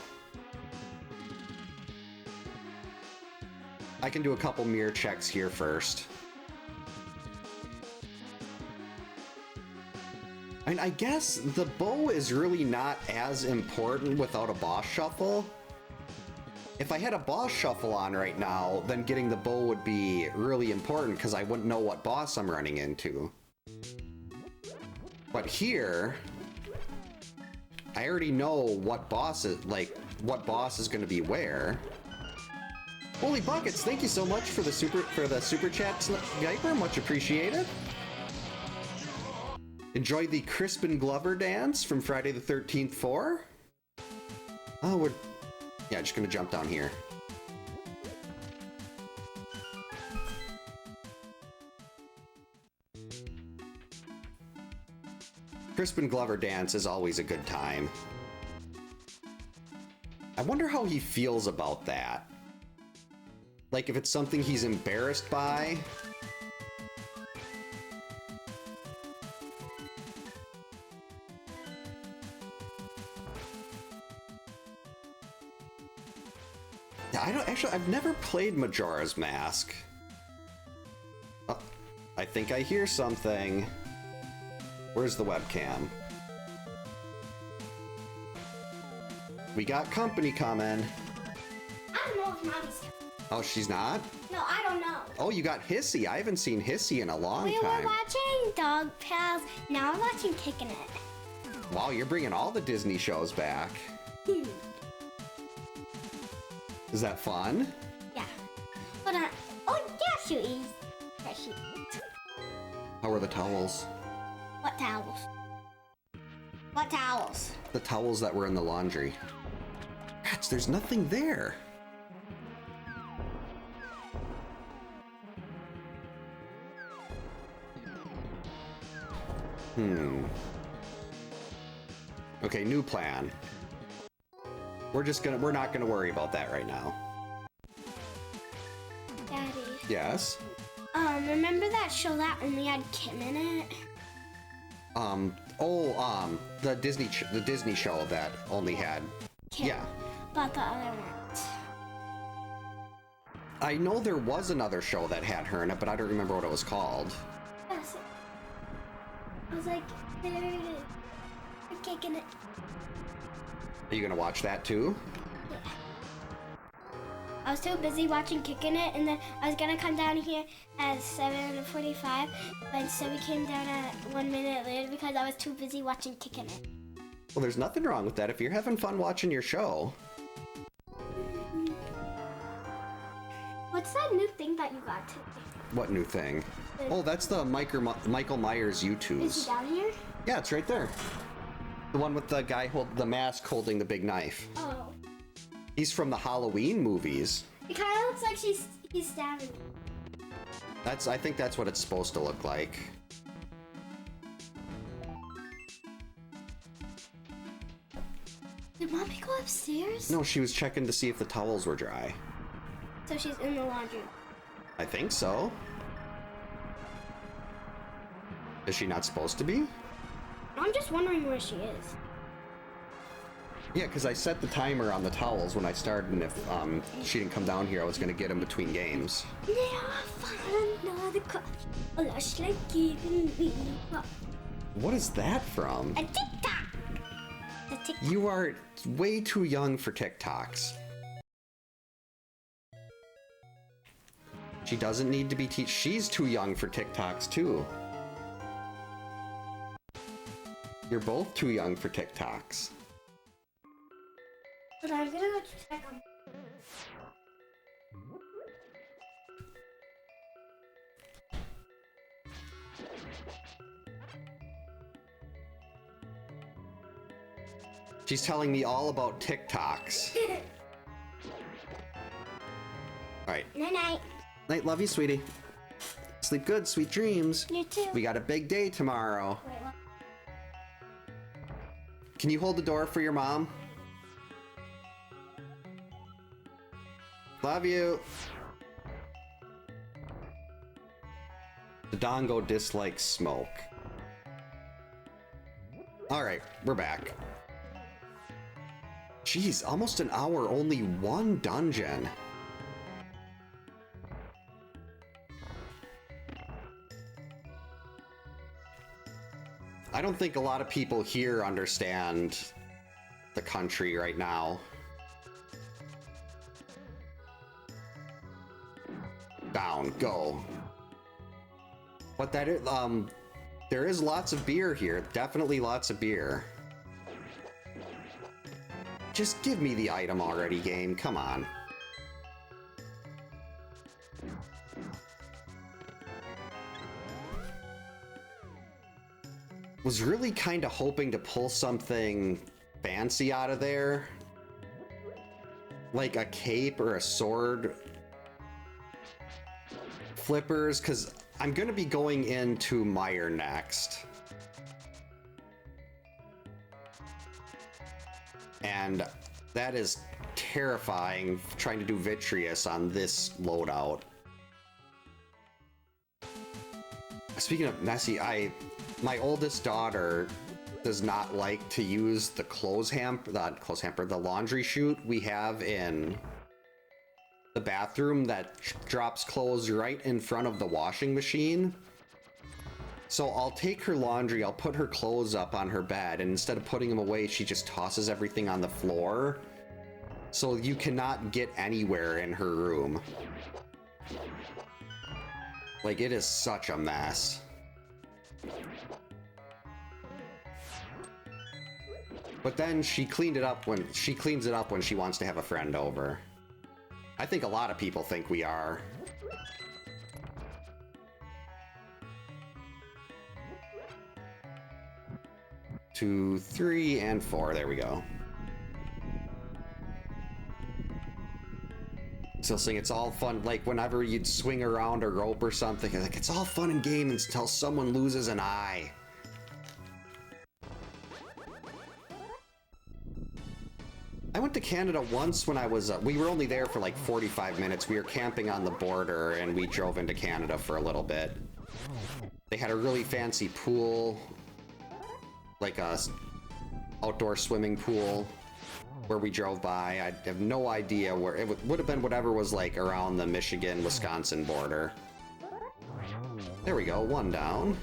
I can do a couple mirror checks here first. And I guess the bow is really not as important without a boss shuffle. If I had a boss shuffle on right now, then getting the bow would be really important because I wouldn't know what boss I'm running into. But here, I already know what boss is, like, what boss is going to be where. Holy buckets! Thank you so much for the super chat, Sniper. Much appreciated. Enjoy the Crispin Glover dance from Friday the 13th 4. Oh, we're... Yeah, just gonna jump down here. Crispin Glover dance is always a good time. I wonder how he feels about that. Like, if it's something he's embarrassed by. Yeah, I don't actually, I've never played Majora's Mask. Oh, I think I hear something. Where's the webcam? We got company coming. I don't know if Mommy's coming. Oh, she's not? No, I don't know. Oh, you got Hissy. I haven't seen Hissy in a long We time. were watching Dog Pals. Now I'm watching Kickin' It. Wow, you're bringing all the Disney shows back. Is that fun? Yeah. Hold on. Oh, yeah, she is. Yeah, she is. How are the towels? What towels? What towels? The towels that were in the laundry. Gosh, there's nothing there. Okay, new plan. We're not gonna worry about that right now. Daddy. Yes? Remember that show that only had Kim in it? The Disney show that only had... Kim. Yeah. But the other ones. I know there was another show that had her in it, but I don't remember what it was called. Yes. I was like, there it is. They're kicking it. Are you gonna watch that too? I I was too busy watching Kicking It, and then I was gonna come down here at 7:45, but instead we came down at 1 minute later because I was too busy watching Kicking It. Well, there's nothing wrong with that if you're having fun watching your show. What's that new thing that you got today? What new thing? Oh, that's the Michael Myers YouTubes. Is he down here? Yeah, it's right there. The one with the guy the mask holding the big knife. Oh. He's from the Halloween movies. It kind of looks like he's stabbing me. I think that's what it's supposed to look like. Did Mommy go upstairs? No, she was checking to see if the towels were dry. So she's in the laundry. I think so. Is she not supposed to be? I'm just wondering where she is. Yeah, because I set the timer on the towels when I started, and if she didn't come down here, I was going to get them between games. What is that from? A TikTok! The TikTok. You are way too young for TikToks. She doesn't need to be she's too young for TikToks too. You're both too young for TikToks. But I'm gonna go check on. She's telling me all about TikToks. Alright. Night night. Night, love you, sweetie. Sleep good, sweet dreams. You too. We got a big day tomorrow. Wait, what? Can you hold the door for your mom? Love you. The Dongo dislikes smoke. Alright, we're back. Jeez, almost an hour, only one dungeon. I don't think a lot of people here understand the country right now. Down, go. What that is, there is lots of beer here. Definitely lots of beer. Just give me the item already, game. Come on. Was really kind of hoping to pull something fancy out of there. Like a cape or a sword. Flippers, because I'm going to be going into Mire next. And that is terrifying, trying to do Vitreous on this loadout. Speaking of messy, my oldest daughter does not like to use the the laundry chute we have in the bathroom that drops clothes right in front of the washing machine. So I'll take her laundry, I'll put her clothes up on her bed, and instead of putting them away, she just tosses everything on the floor. So you cannot get anywhere in her room. Like, it is such a mess. But then she cleans it up when she wants to have a friend over. I think a lot of people think we are. 2, 3, and 4. There we go. Still saying it's all fun, like whenever you'd swing around a rope or something, like it's all fun and games until someone loses an eye. I went to Canada once when I was, we were only there for like 45 minutes. We were camping on the border and we drove into Canada for a little bit. They had a really fancy pool, like a outdoor swimming pool where we drove by. I have no idea where, it would have been whatever was like around the Michigan-Wisconsin border. There we go, one down.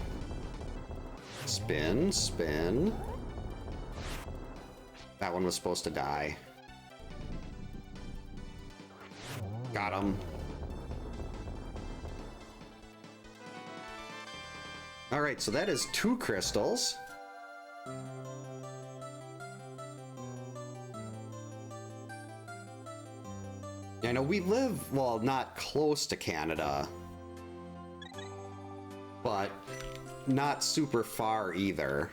Spin, spin. That one was supposed to die. Got him. All right, so that is 2 crystals. I know we live, well, not close to Canada, but not super far either.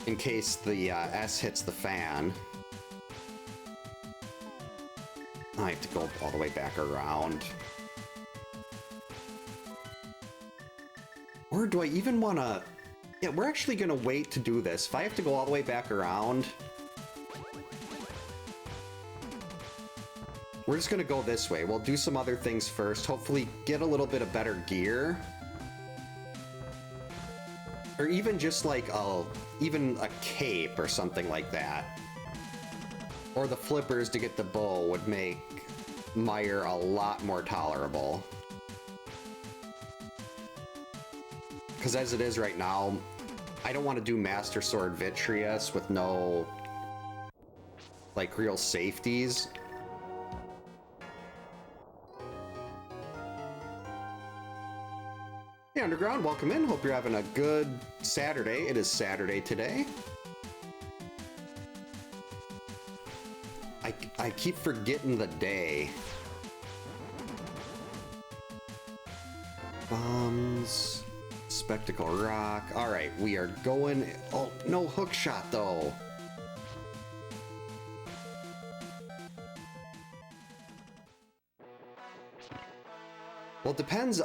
In case the S hits the fan. I have to go all the way back around. Or do I even want to... Yeah, we're actually going to wait to do this. If I have to go all the way back around... We're just going to go this way. We'll do some other things first. Hopefully get a little bit of better gear. Or even just like even a cape or something like that. Or the flippers to get the bow would make Mire a lot more tolerable. Because as it is right now, I don't want to do Master Sword Vitreous with no, like, real safeties. Hey, Underground, welcome in. Hope you're having a good Saturday. It is Saturday today. I keep forgetting the day. Bombs. Spectacle Rock. Alright, we are going... Oh, no hook shot, though. Well, it depends,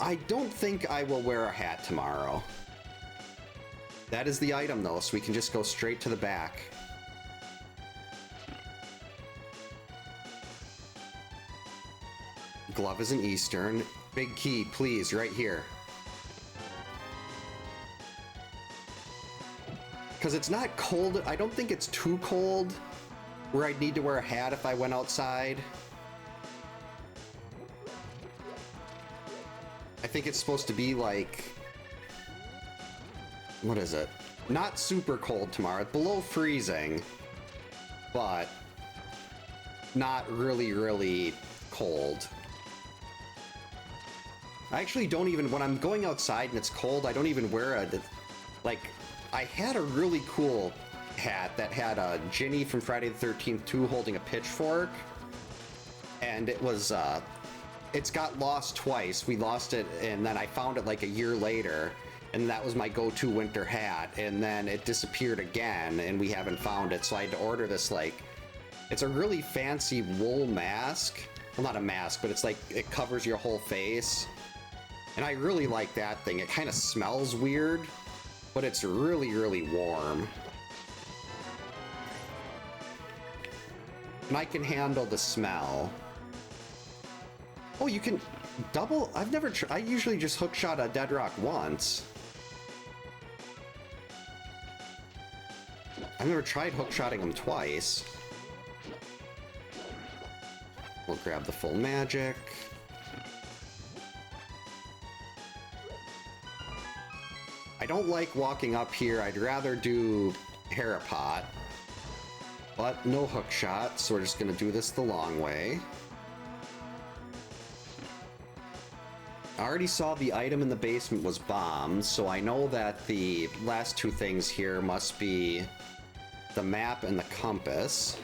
I don't think I will wear a hat tomorrow. That is the item, though, so we can just go straight to the back. Glove is an Eastern. Big key, please, right here. Because it's not cold. I don't think it's too cold where I'd need to wear a hat if I went outside. I think it's supposed to be like... What is it? Not super cold tomorrow. Below freezing. But not really, really cold. I actually don't even... When I'm going outside and it's cold, I don't even wear a... Like, I had a really cool hat that had a Ginny from Friday the 13th 2 holding a pitchfork. And it was... It's got lost twice. We lost it, and then I found it like a year later, and that was my go-to winter hat, and then it disappeared again, and we haven't found it, so I had to order this, like... It's a really fancy wool mask. Well, not a mask, but it's like, it covers your whole face. And I really like that thing. It kind of smells weird, but it's really, really warm. And I can handle the smell. Oh, you can double... I've never... I usually just hookshot a dead rock once. I've never tried hookshotting them twice. We'll grab the full magic. I don't like walking up here. I'd rather do Harapot. But no hookshot, so we're just going to do this the long way. I already saw the item in the basement was bombs, so I know that the last 2 things here must be the map and the compass.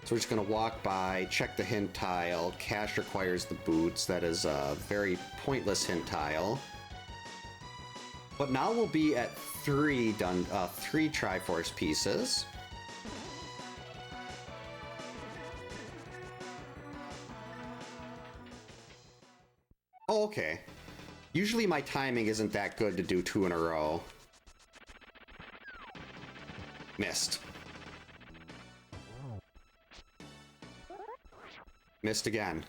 So we're just going to walk by, check the hint tile. Cash requires the boots. That is a very pointless hint tile. But now we'll be at 3 Triforce pieces. Oh, okay. Usually my timing isn't that good to do 2 in a row. Missed. Missed again.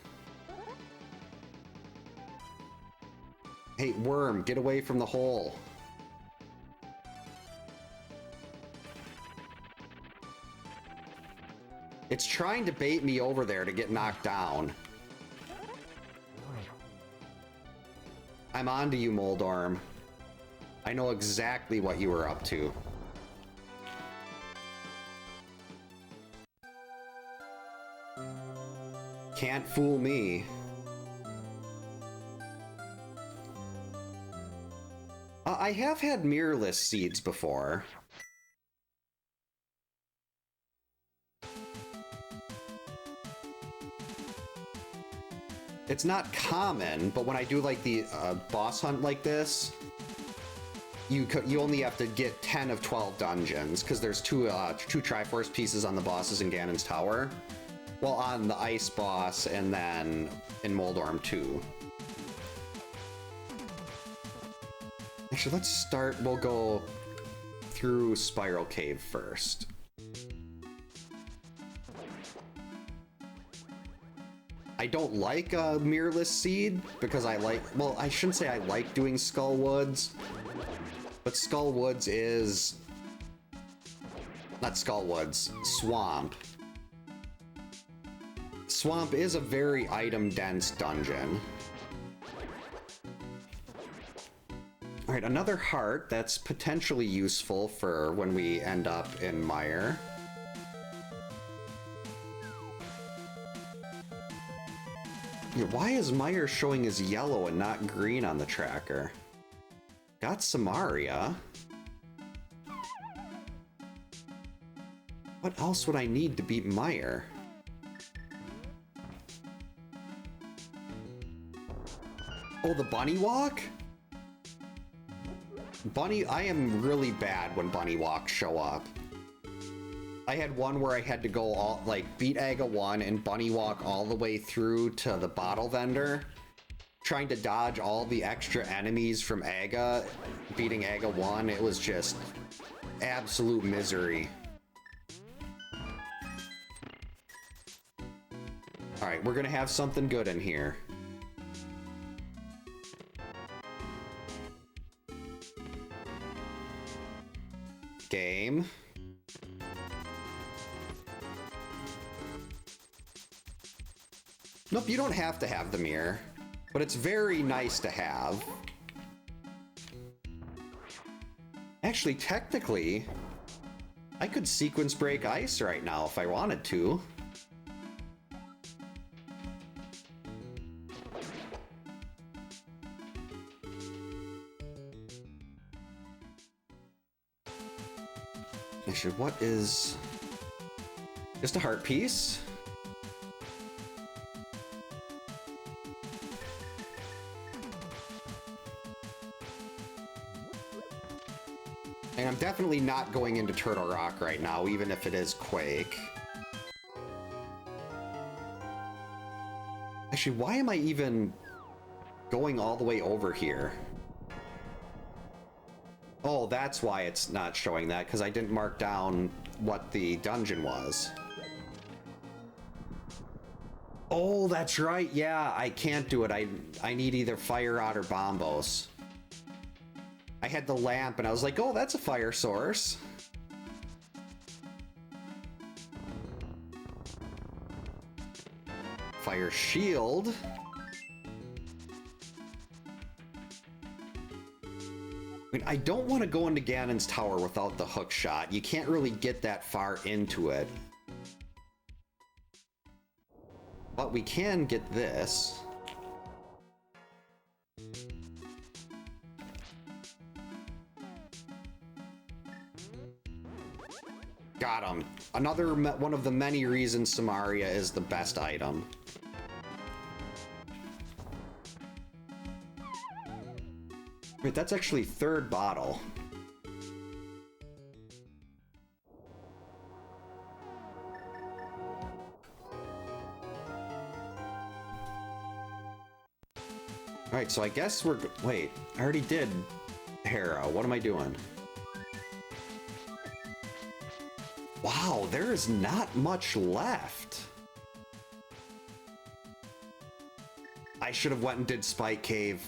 Hey, worm, get away from the hole. It's trying to bait me over there to get knocked down. I'm on to you, Moldorm. I know exactly what you were up to. Can't fool me. I have had mirrorless seeds before. It's not common, but when I do like the boss hunt like this, you only have to get 10 of 12 dungeons because there's two Triforce pieces on the bosses in Ganon's Tower. Well, on the ice boss and then in Moldorm 2. Actually, let's start. We'll go through Spiral Cave first. I don't like a mirrorless seed because I like, well, I shouldn't say I like doing Skull Woods, but Skull Woods is, not Skull Woods, Swamp. Swamp is a very item-dense dungeon. Alright, another heart that's potentially useful for when we end up in Mire. Yeah, why is Mire showing as yellow and not green on the tracker? Got Samaria. What else would I need to beat Mire? Oh, the bunny walk? I am really bad when bunny walks show up. I had one where I had to go all, like, beat Aga 1 and bunny walk all the way through to the bottle vendor, trying to dodge all the extra enemies from Aga, beating Aga 1. It was just absolute misery. Alright, we're gonna have something good in here. Game. Nope, you don't have to have the mirror, but it's very nice to have. Actually, technically, I could sequence break ice right now if I wanted to. Actually, what is... just a heart piece? And I'm definitely not going into Turtle Rock right now, even if it is Quake. Actually, why am I even going all the way over here? Oh, that's why it's not showing that, because I didn't mark down what the dungeon was. Oh, that's right. Yeah, I can't do it. I need either Fire Rod or Bombos. I had the lamp, and I was like, oh, that's a fire source. Fire Shield. I mean, I don't want to go into Ganon's Tower without the hook shot. You can't really get that far into it. But we can get this. Got him. Another one of the many reasons Samaria is the best item. Wait, that's actually third bottle. Alright, so I guess we're... wait, I already did Hera. What am I doing? Wow, there is not much left. I should have went and did Spike Cave.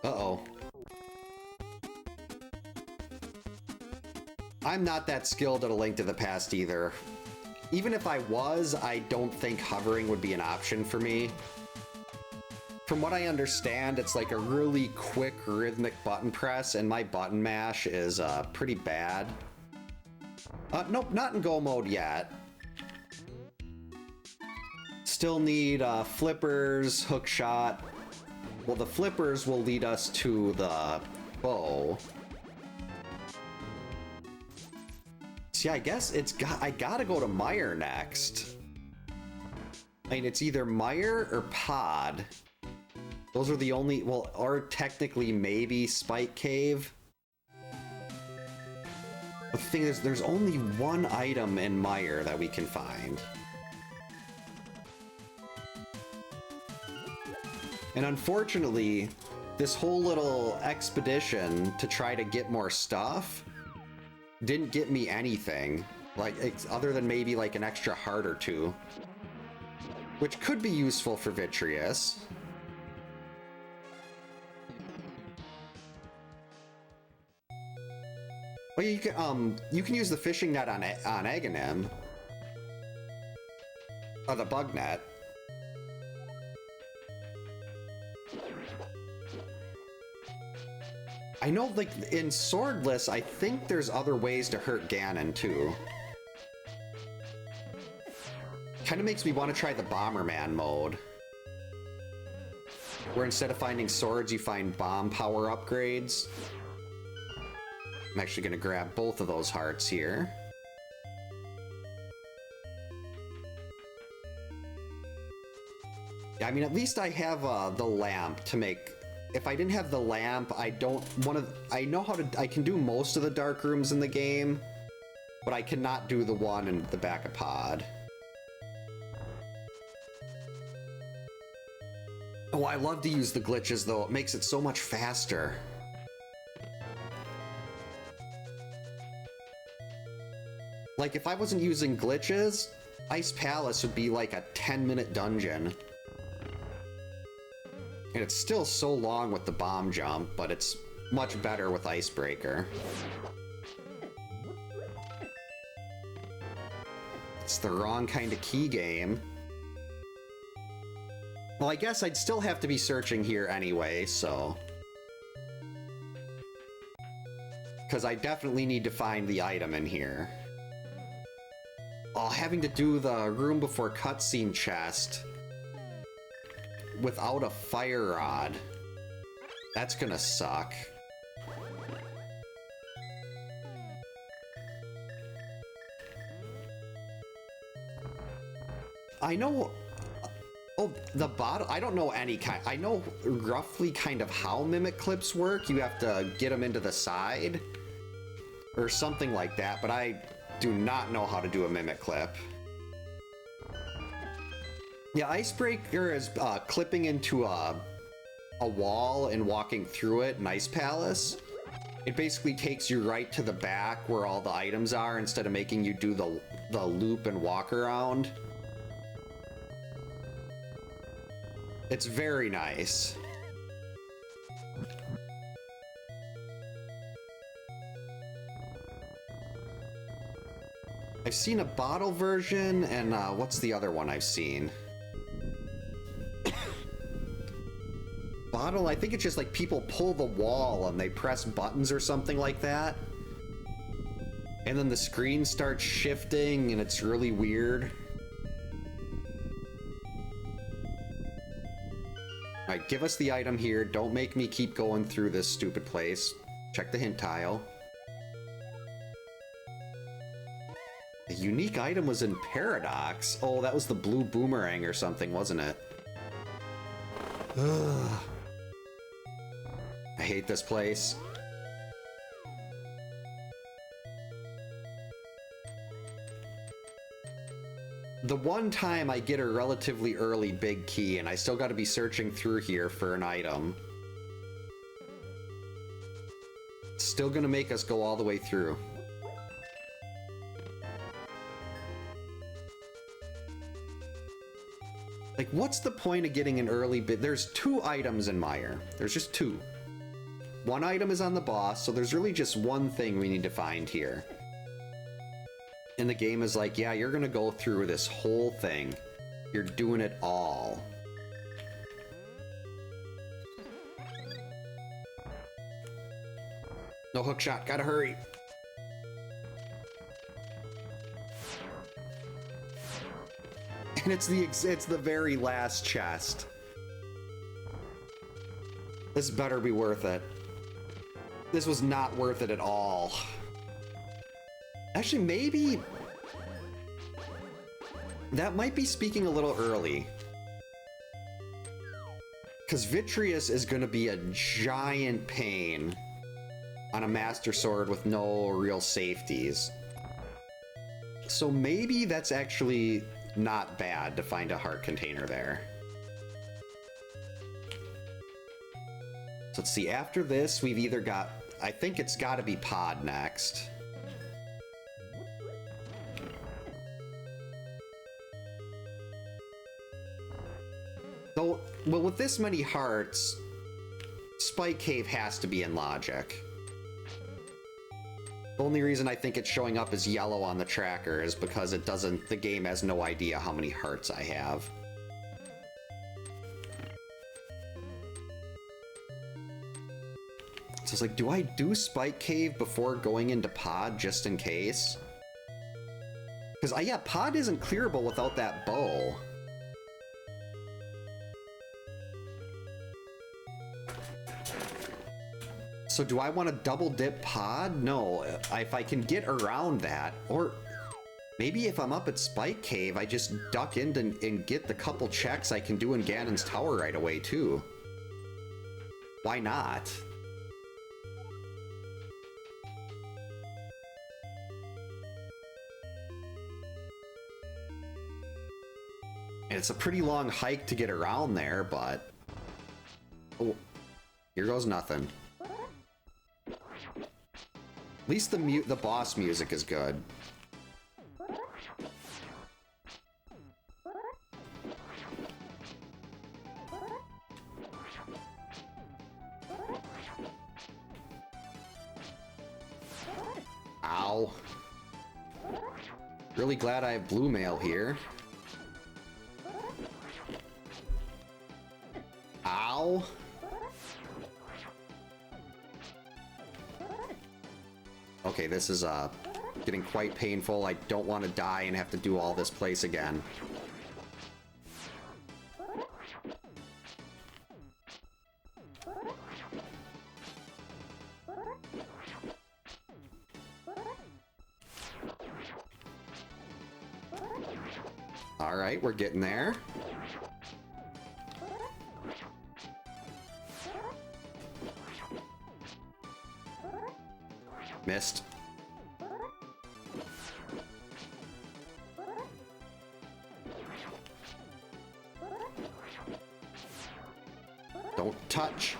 Uh-oh. I'm not that skilled at A Link to the Past either. Even if I was, I don't think hovering would be an option for me. From what I understand, it's like a really quick rhythmic button press, and my button mash is pretty bad. Nope, not in go mode yet. Still need flippers, hook shot. Well, the flippers will lead us to the bow. See, I guess I gotta go to Mire next. I mean, it's either Mire or Pod. Those are the only, well, or technically maybe Spike Cave. The thing is, there's only one item in Mire that we can find. And unfortunately, this whole little expedition to try to get more stuff didn't get me anything, like, other than maybe like an extra heart or two, which could be useful for Vitreous. Well, you can use the fishing net on Aghanim, or the bug net. I know, like, in Swordless, I think there's other ways to hurt Ganon, too. Kind of makes me want to try the Bomberman mode, where instead of finding swords, you find bomb power upgrades. I'm actually going to grab both of those hearts here. Yeah, I mean, at least I have the lamp to make... If I didn't have the lamp, I know how to... I can do most of the dark rooms in the game, but I cannot do the one in the back of Pod. Oh, I love to use the glitches, though. It makes it so much faster. Like, if I wasn't using glitches, Ice Palace would be like a 10-minute dungeon. And it's still so long with the bomb jump, but it's much better with Icebreaker. It's the wrong kind of key game. Well, I guess I'd still have to be searching here anyway, so... Because I definitely need to find the item in here. Oh, having to do the room before cutscene chest without a fire rod. That's gonna suck. I know... Oh, the bottle... I don't know any kind... I know roughly kind of how Mimic Clips work. You have to get them into the side. Or something like that, but I do not know how to do a Mimic Clip. Yeah, Icebreaker is clipping into a wall and walking through it in Ice Palace. It basically takes you right to the back where all the items are instead of making you do the loop and walk around. It's very nice. I've seen a bottle version, and what's the other one I've seen? Bottle, I think it's just like people pull the wall and they press buttons or something like that. And then the screen starts shifting and it's really weird. Alright, give us the item here. Don't make me keep going through this stupid place. Check the hint tile. A unique item was in Paradox. Oh, that was the blue boomerang or something, wasn't it? Ugh. I hate this place. The one time I get a relatively early big key, and I still gotta be searching through here for an item. It's still gonna make us go all the way through. Like, what's the point of getting an early bit? There's 2 items in Mire. There's just 2. One item is on the boss, so there's really just one thing we need to find here. And the game is like, yeah, you're gonna go through this whole thing. You're doing it all. No hook shot, gotta hurry. And it's the very last chest. This better be worth it. This was not worth it at all. Actually, maybe... that might be speaking a little early. Because Vitreous is going to be a giant pain on a Master Sword with no real safeties. So maybe that's actually not bad to find a heart container there. So let's see, after this, we've either got... I think it's got to be Pod next. So, well, with this many hearts, Spike Cave has to be in logic. The only reason I think it's showing up as yellow on the tracker is because it doesn't... the game has no idea how many hearts I have. So it's like, do I do Spike Cave before going into Pod just in case? Because, yeah, Pod isn't clearable without that bow. So do I want to double dip Pod? No, if I can get around that, or maybe if I'm up at Spike Cave, I just duck in and get the couple checks I can do in Ganon's Tower right away too. Why not? And it's a pretty long hike to get around there, but... oh, here goes nothing. At least the boss music is good. Ow. Really glad I have blue mail here. Ow. Okay, this is getting quite painful. I don't want to die and have to do all this place again. All right, we're getting there. Missed. Don't touch.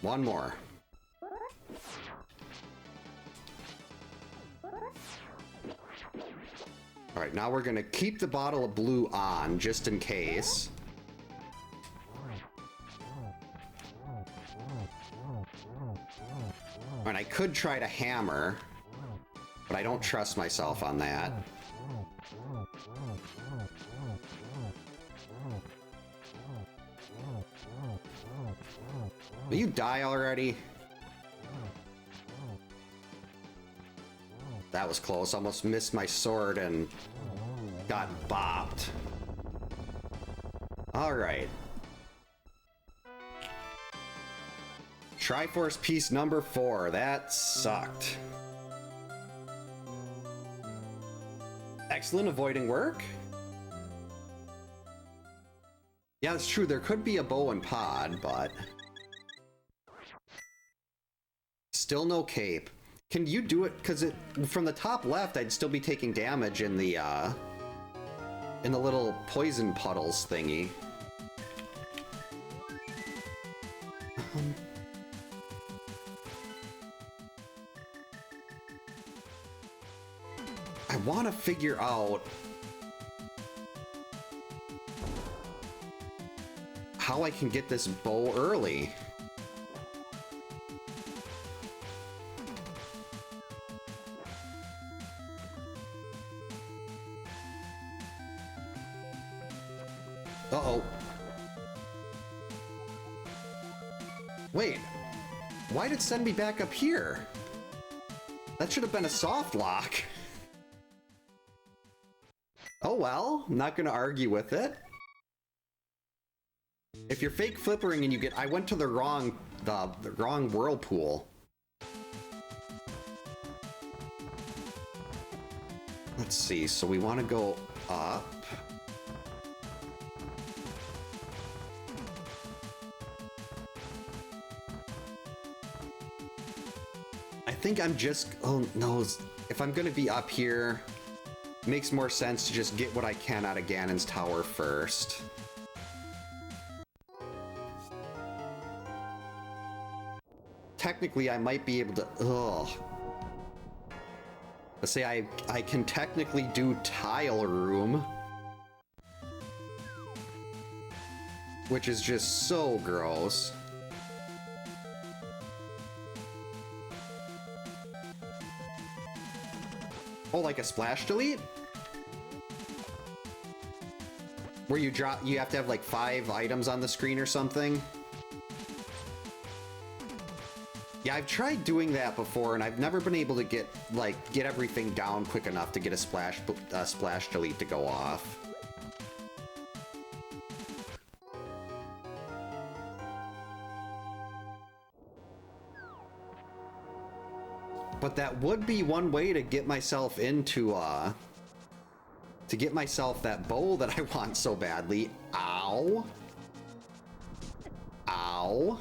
One more. All right, now we're gonna keep the bottle of blue on just in case. And I could try to hammer, but I don't trust myself on that. Will you die already? That was close. Almost missed my sword and got bopped. All right. Triforce piece number 4. That sucked. Excellent avoiding work. Yeah, it's true. There could be a bow and pod, but still no cape. Can you do it? Because it from the top left, I'd still be taking damage in the little poison puddles thingy. I want to figure out how I can get this bow early. Uh-oh. Wait. Why did it send me back up here? That should have been a soft lock. Oh well, I'm not gonna argue with it. If you're fake flippering and you get, I went to the wrong whirlpool. Let's see, so we want to go up. I think I'm just, oh no, if I'm gonna be up here, it makes more sense to just get what I can out of Ganon's tower first. Technically, I might be able to, let's say I can technically do tile room, which is just so gross. Oh, like a splash delete? Where you drop, you have to have like 5 items on the screen or something? Yeah, I've tried doing that before, and I've never been able to get everything down quick enough to get a splash delete to go off. But that would be one way to get myself into, to get myself that bow that I want so badly. Ow. Ow.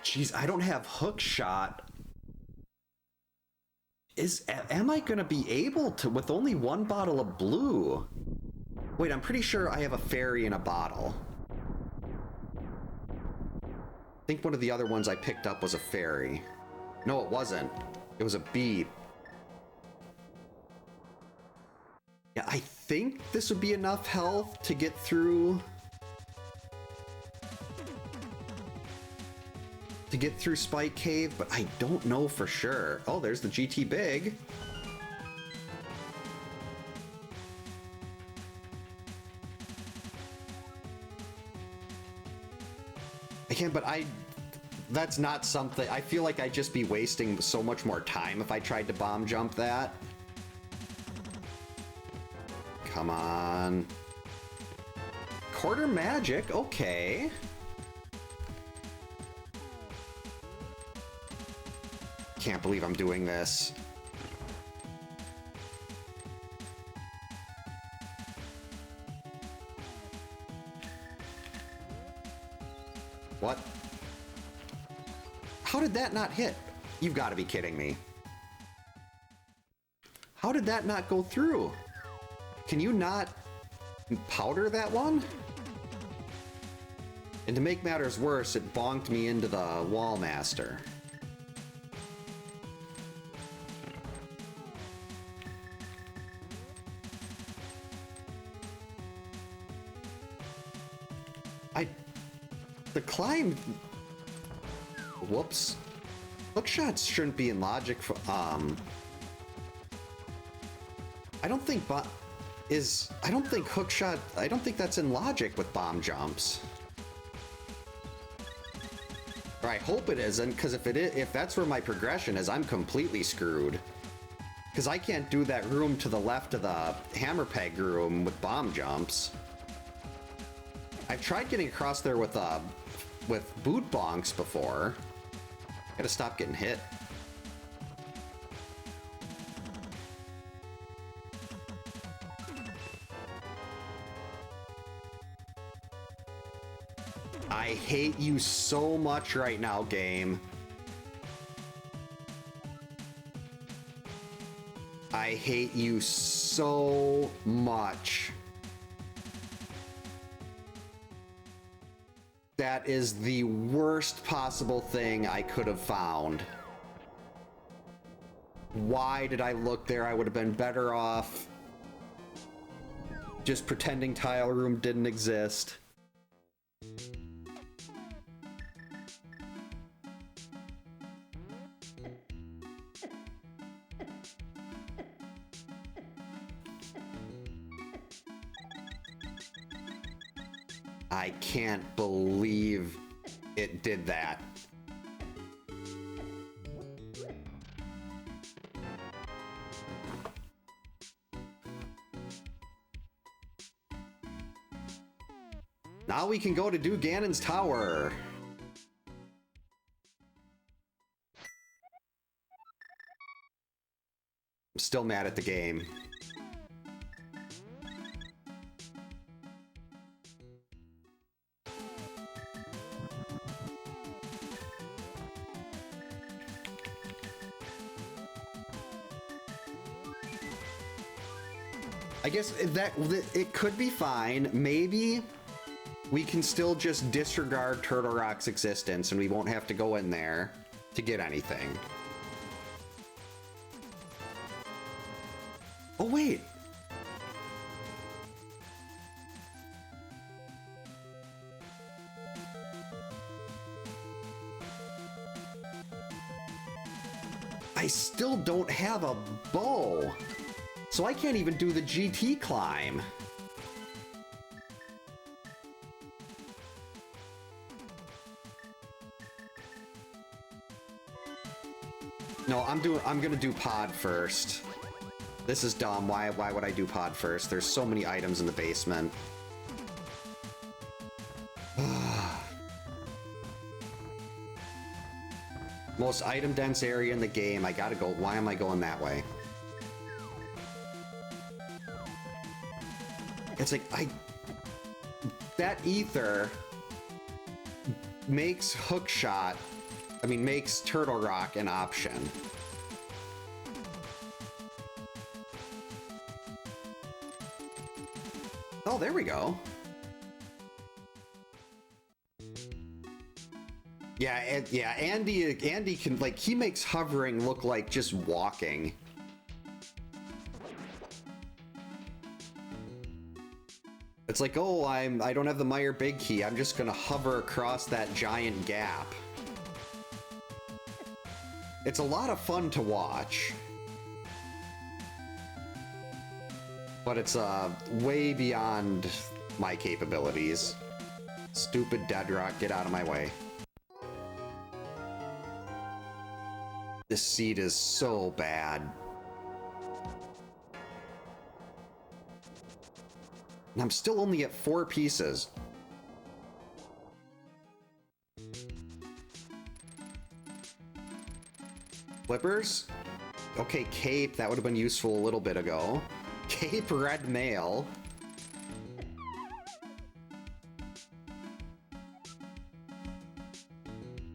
Jeez, I don't have hook shot. Am I gonna be able to, with only 1 bottle of blue? Wait, I'm pretty sure I have a fairy in a bottle. I think one of the other ones I picked up was a fairy. No, it wasn't. It was a bead. Yeah, I think this would be enough health to get through... Spike Cave, but I don't know for sure. Oh, there's the GT Big. Again, but that's not something, I feel like I'd just be wasting so much more time if I tried to bomb jump that. Come on. Quarter magic, okay. Can't believe I'm doing this. What? How did that not hit? You've got to be kidding me. How did that not go through? Can you not powder that one? And to make matters worse, it bonked me into the Wallmaster. The climb... Whoops. Hookshots shouldn't be in logic for, I don't think hookshot... I don't think that's in logic with bomb jumps. Or I hope it isn't, because if that's where my progression is, I'm completely screwed. Because I can't do that room to the left of the hammer peg room with bomb jumps. I've tried getting across there with boot bonks before. Gotta stop getting hit. I hate you so much right now, game. I hate you so much. That is the worst possible thing I could have found. Why did I look there? I would have been better off just pretending tile room didn't exist. I can't believe it did that. Now we can go to do Ganon's Tower. I'm still mad at the game. I guess that it could be fine. Maybe we can still just disregard Turtle Rock's existence and we won't have to go in there to get anything. Oh, wait. I still don't have a bow, so I can't even do the GT climb. No, I'm gonna do pod first. This is dumb. Why would I do pod first? There's so many items in the basement. Most item dense area in the game. I gotta go. Why am I going that way? It's like, that ether makes hookshot, makes Turtle Rock an option. Oh, there we go. Yeah, yeah, Andy can, like, he makes hovering look like just walking. It's like, oh, I don't have the Meyer Big Key. I'm just gonna hover across that giant gap. It's a lot of fun to watch. But it's way beyond my capabilities. Stupid dead rock, get out of my way. This seed is so bad. And I'm still only at 4 pieces. Flippers? Okay, cape, that would have been useful a little bit ago. Cape red mail.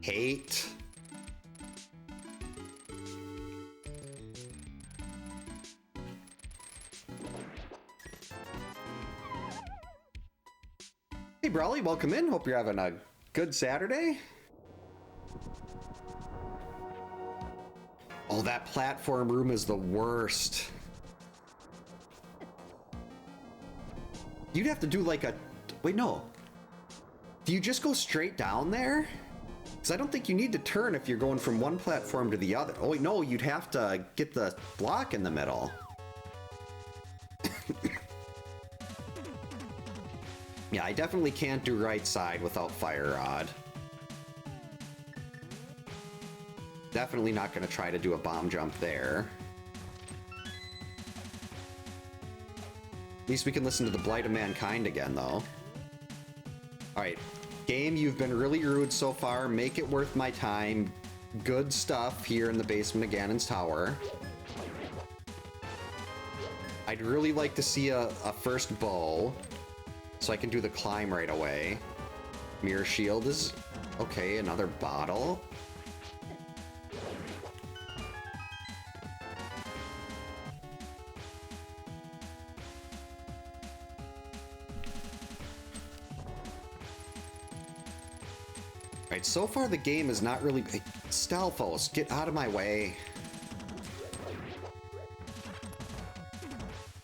Hate. Hey Brawly, welcome in. Hope you're having a good Saturday. Oh, that platform room is the worst. You'd have to do like a... Wait, no. Do you just go straight down there? Because I don't think you need to turn if you're going from one platform to the other. Oh, wait, no, you'd have to get the block in the middle. Yeah, I definitely can't do right side without Fire Rod. Definitely not going to try to do a bomb jump there. At least we can listen to the Blight of Mankind again, though. Alright, game, you've been really rude so far. Make it worth my time. Good stuff here in the basement of Ganon's Tower. I'd really like to see a first bow, so I can do the climb right away. Mirror Shield is... Okay, another bottle. Alright, so far the game is not really... Stelphos, get out of my way.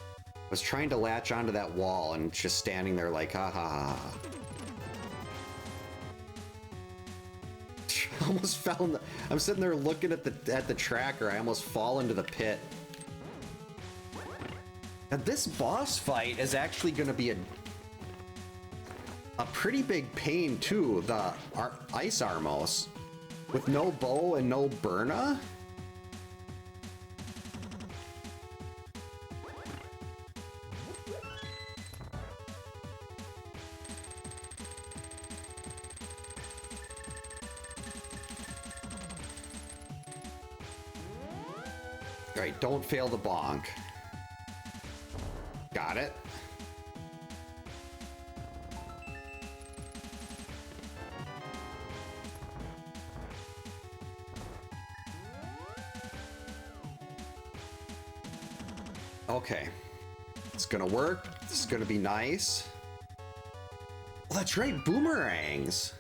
I was trying to latch onto that wall and just standing there like, ha ha ha. I almost fell in the... I'm sitting there looking at the tracker. I almost fall into the pit. Now this boss fight is actually going to be a pretty big pain too, the Ice Armos. With no bow and no Burna? Alright, don't fail the bonk. Got it. Okay. It's gonna work. This is gonna be nice. Oh, that's right, boomerangs.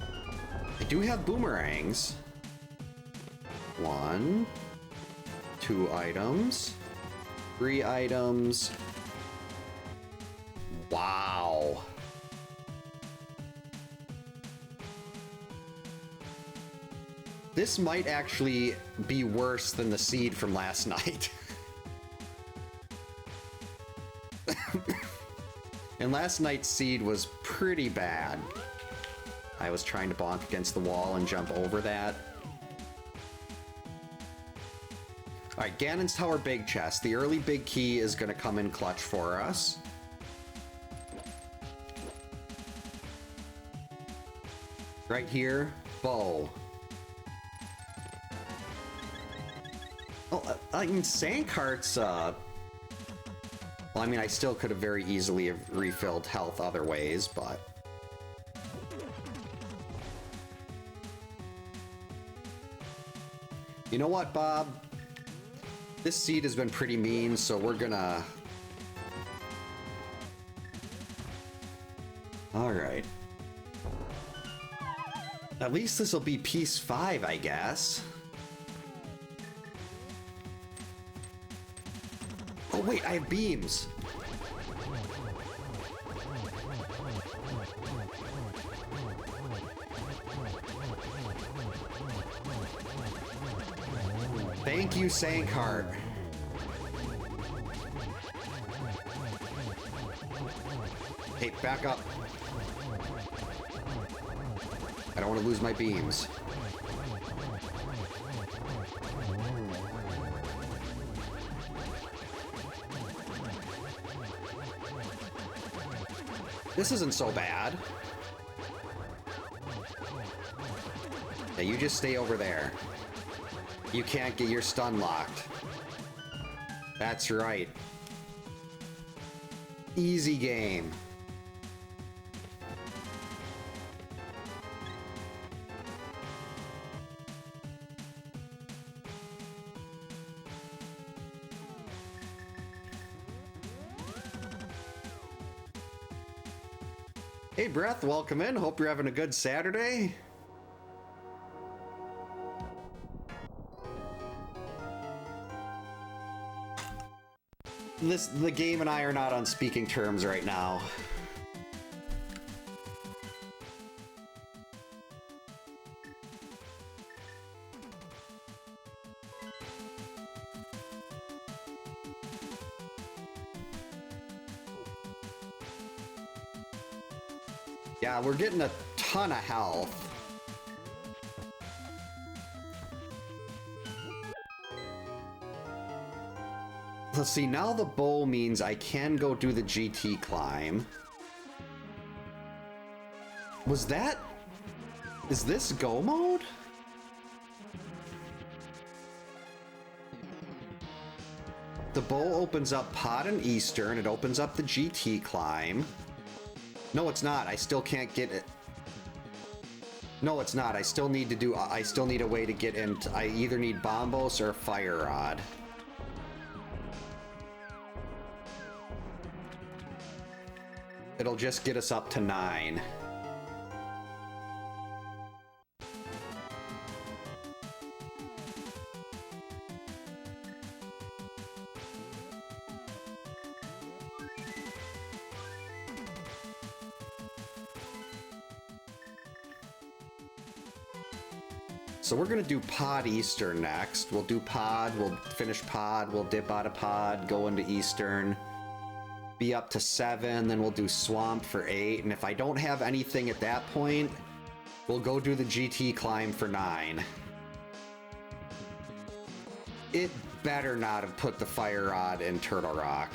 I do have boomerangs. 1, 2 items, 3 items. Wow. This might actually be worse than the seed from last night. And last night's seed was pretty bad. I was trying to bonk against the wall and jump over that. Alright, Ganon's Tower big chest. The early big key is going to come in clutch for us. Right here, bow. Oh, I mean, Sandcart's, well, I mean, I still could have very easily have refilled health other ways, but... You know what, Bob? This seed has been pretty mean, so we're gonna... Alright. At least this will be piece 5, I guess. Oh wait, I have beams! Thank you, Sankart. Hey, back up. I don't want to lose my beams. This isn't so bad. Yeah, you just stay over there. You can't get your stun locked. That's right. Easy game. Hey, Breath, welcome in. Hope you're having a good Saturday. The game and I are not on speaking terms right now. Yeah, we're getting a ton of health. Let's see, now the bow means I can go do the GT climb. Was that... Is this go mode? The bow opens up Pod and Eastern, it opens up the GT climb. No, it's not. I still can't get it. No, it's not. I still need to do... I still need a way to get in. I either need Bombos or Fire Rod. It'll just get us up to 9. So we're gonna do Pod Eastern next. We'll do Pod, we'll finish Pod, we'll dip out of Pod, go into Eastern. be up to 7, then we'll do swamp for 8, and if I don't have anything at that point, we'll go do the GT climb for 9. It better not have put the fire rod in Turtle Rock.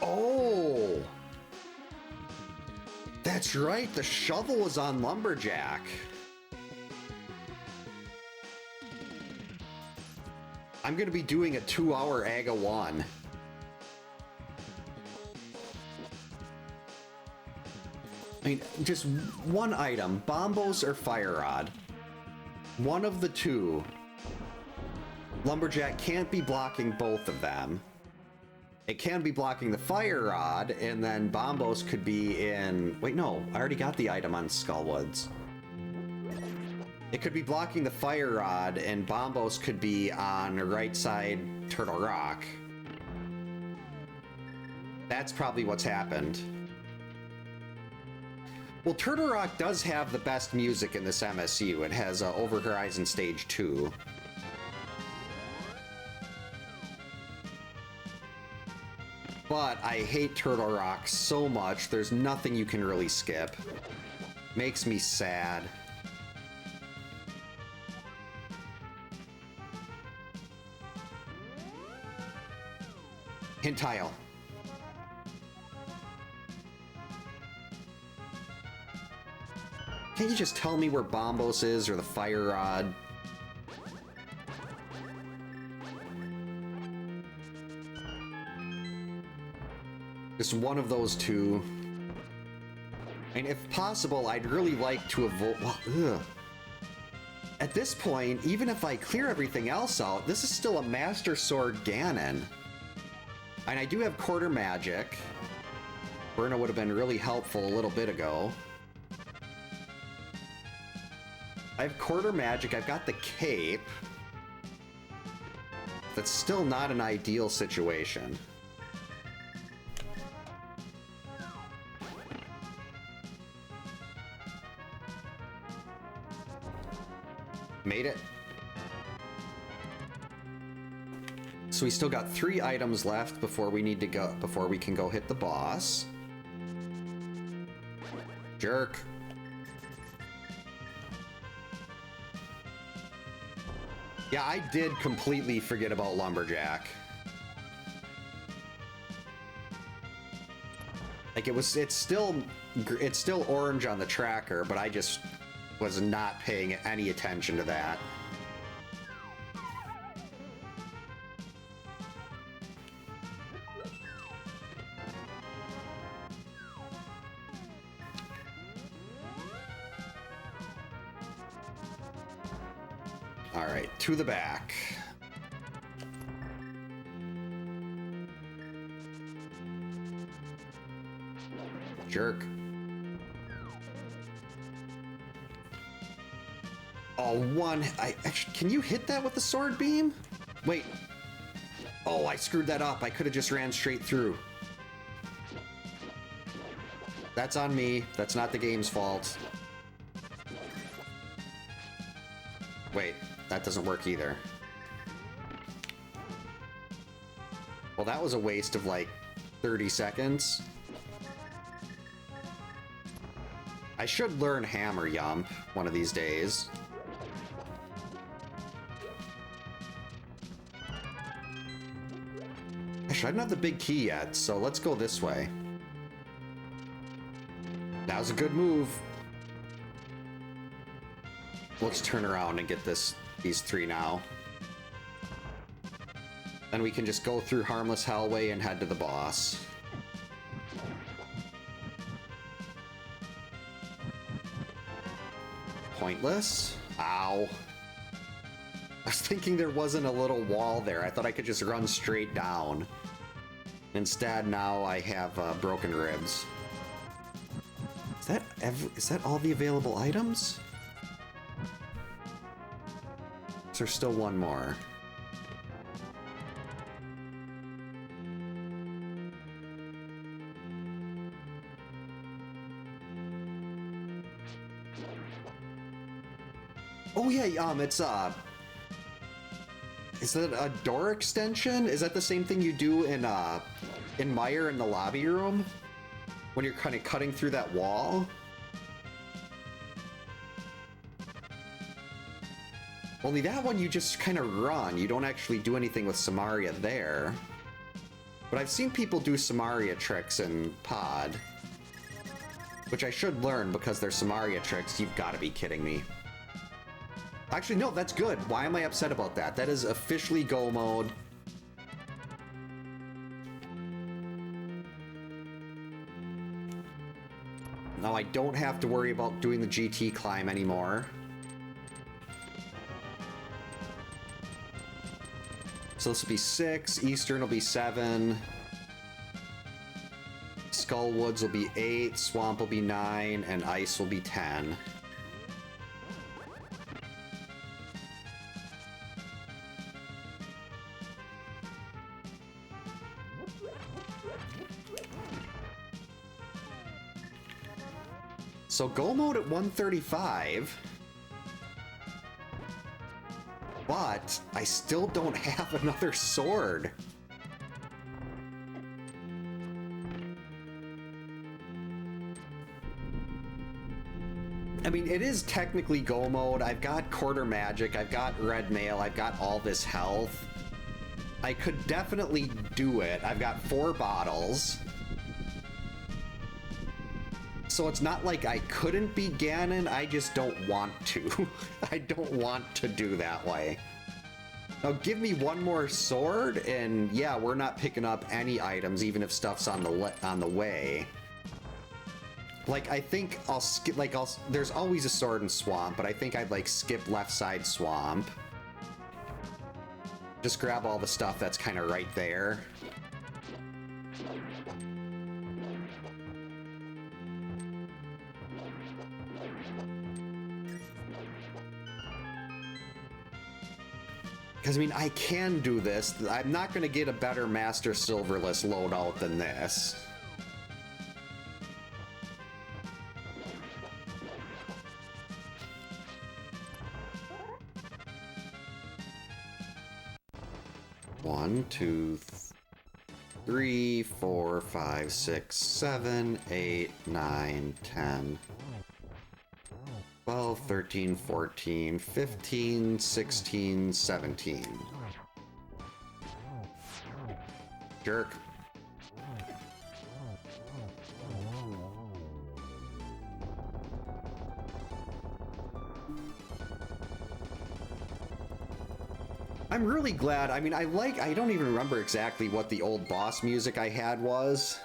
Oh! That's right, the shovel was on Lumberjack. I'm gonna be doing a 2-hour AGA 1. I mean, just one item, Bombos or Fire Rod. One of the two. Lumberjack can't be blocking both of them. It can be blocking the Fire Rod, and then Bombos could be in... Wait, no, I already got the item on Skullwoods. It could be blocking the Fire Rod, and Bombos could be on the right side Turtle Rock. That's probably what's happened. Well, Turtle Rock does have the best music in this MSU. It has Over Horizon Stage 2. But I hate Turtle Rock so much, there's nothing you can really skip. Makes me sad. Hint tile. Can't you just tell me where Bombos is or the Fire Rod? Just one of those two. And if possible, I'd really like to avoid... Well, at this point, even if I clear everything else out, this is still a Master Sword Ganon. And I do have Quarter Magic. Burna would have been really helpful a little bit ago. I have Quarter Magic, I've got the Cape. That's still not an ideal situation. Made it. So we still got 3 items left before we need to go, before we can go hit the boss. Jerk. Yeah, I did completely forget about Lumberjack. Like it's still orange on the tracker, but I just was not paying any attention to that. All right, to the back. Jerk. Oh, one. Actually, can you hit that with the sword beam? Wait. Oh, I screwed that up. I could have just ran straight through. That's on me. That's not the game's fault. Wait, that doesn't work either. Well, that was a waste of like 30 seconds. I should learn Hammer Yump one of these days. Actually, I don't have the big key yet, so let's go this way. That was a good move. Let's turn around and get these 3 now. Then we can just go through Harmless Hellway and head to the boss. Pointless? Ow. I was thinking there wasn't a little wall there. I thought I could just run straight down. Instead, now I have broken ribs. Is that all the available items? Is there still one more? Oh yeah, Is that a door extension? Is that the same thing you do in Meyer in the lobby room? When you're kind of cutting through that wall? Only that one you just kind of run. You don't actually do anything with Samaria there. But I've seen people do Samaria tricks in Pod. Which I should learn because they're Samaria tricks. You've got to be kidding me. Actually, no, that's good. Why am I upset about that? That is officially go mode. Now I don't have to worry about doing the GT climb anymore. So this will be 6, Eastern will be 7, Skull Woods will be 8, Swamp will be 9, and Ice will be 10. So go mode at 135. But I still don't have another sword. I mean, it is technically go mode. I've got quarter magic, I've got red mail, I've got all this health. I could definitely do it. I've got 4 bottles. So it's not like I couldn't be Ganon, I just don't want to. I don't want to do that way. Now give me one more sword, and yeah, we're not picking up any items, even if stuff's on the way. Like, I think I'll skip, like, there's always a sword in Swamp, but I think I'd, like, skip left side Swamp. Just grab all the stuff that's kind of right there. Because, I mean, I can do this. I'm not going to get a better Master Silverless loadout than this. One, two, 3, 4, 5, 6, 7, 8, 9, 10. 12, 13, 14, 15, 16, 17. Jerk. I'm really glad. I mean, I don't even remember exactly what the old boss music I had was.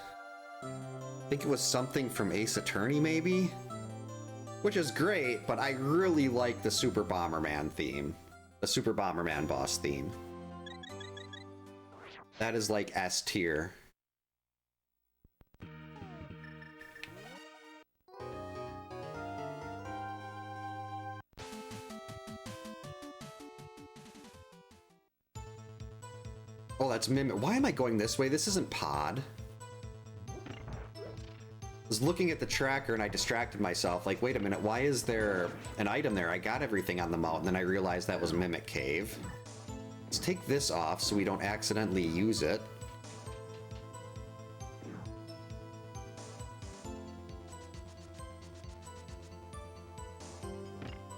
I think it was something from Ace Attorney, maybe? Which is great, but I really like the Super Bomberman theme. The Super Bomberman boss theme. That is like S tier. Oh, that's Mimic. Why am I going this way? This isn't Pod. I was looking at the tracker and I distracted myself. Like, wait a minute, why is there an item there? I got everything on the mountain, and then I realized that was Mimic Cave. Let's take this off so we don't accidentally use it.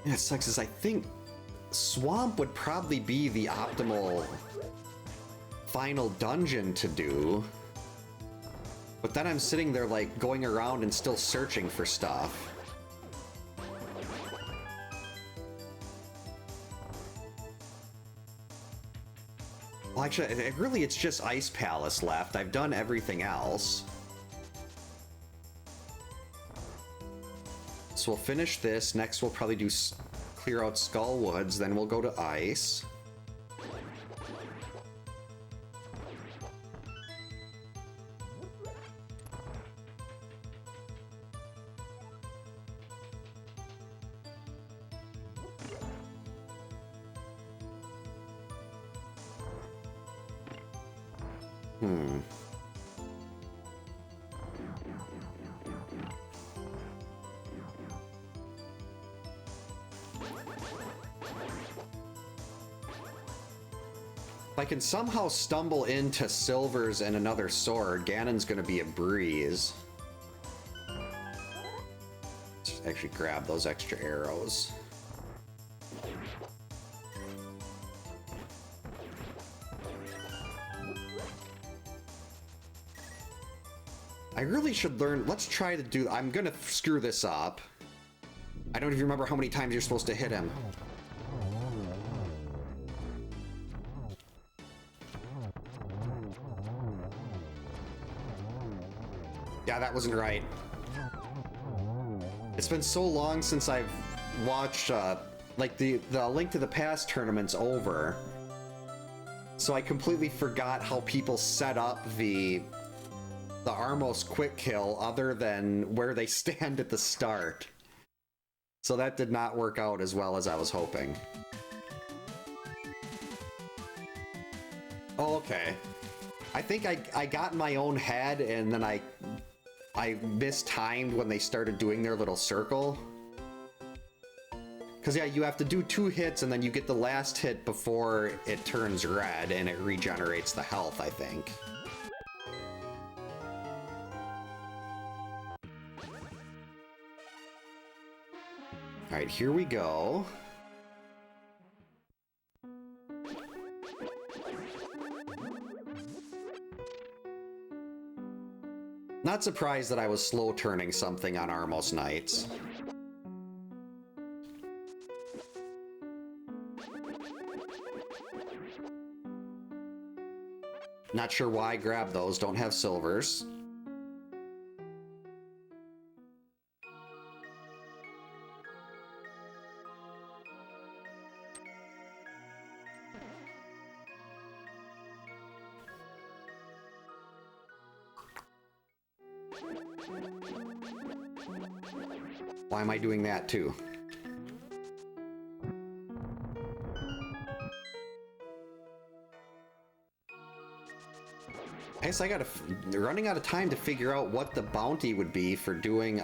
Yeah, it sucks, is I think Swamp would probably be the optimal final dungeon to do. But then I'm sitting there, like, going around and still searching for stuff. Well, actually, it's just Ice Palace left. I've done everything else. So we'll finish this. Next, we'll probably do clear out Skull Woods. Then we'll go to Ice. If I can somehow stumble into silvers and another sword, Ganon's gonna be a breeze. Let's actually grab those extra arrows. I really should learn. Let's try to do. I'm gonna screw this up. I don't even remember how many times you're supposed to hit him. Yeah, that wasn't right. It's been so long since I've watched, like, the Link to the Past tournament's over. So I completely forgot how people set up the Armos quick kill other than where they stand at the start. So that did not work out as well as I was hoping. Oh, okay. I think I got in my own head and then I mistimed when they started doing their little circle. Because yeah, you have to do 2 hits and then you get the last hit before it turns red and it regenerates the health, I think. Alright, here we go. Not surprised that I was slow turning something on Armos Knights. Not sure why I grabbed those, don't have silvers. Why am I doing that too? I guess I gotta running out of time to figure out what the bounty would be for doing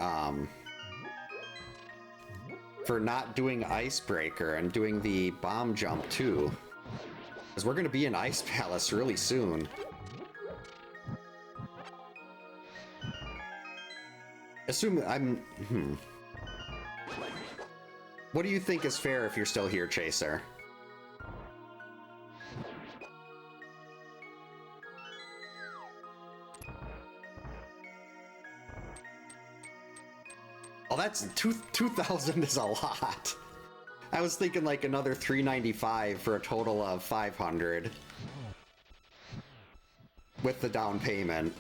for not doing Icebreaker and doing the bomb jump too. Because we're gonna be in Ice Palace really soon. Assume I'm What do you think is fair if you're still here, Chaser? Oh, that's 2,000 is a lot. I was thinking like another 395 for a total of 500 with the down payment.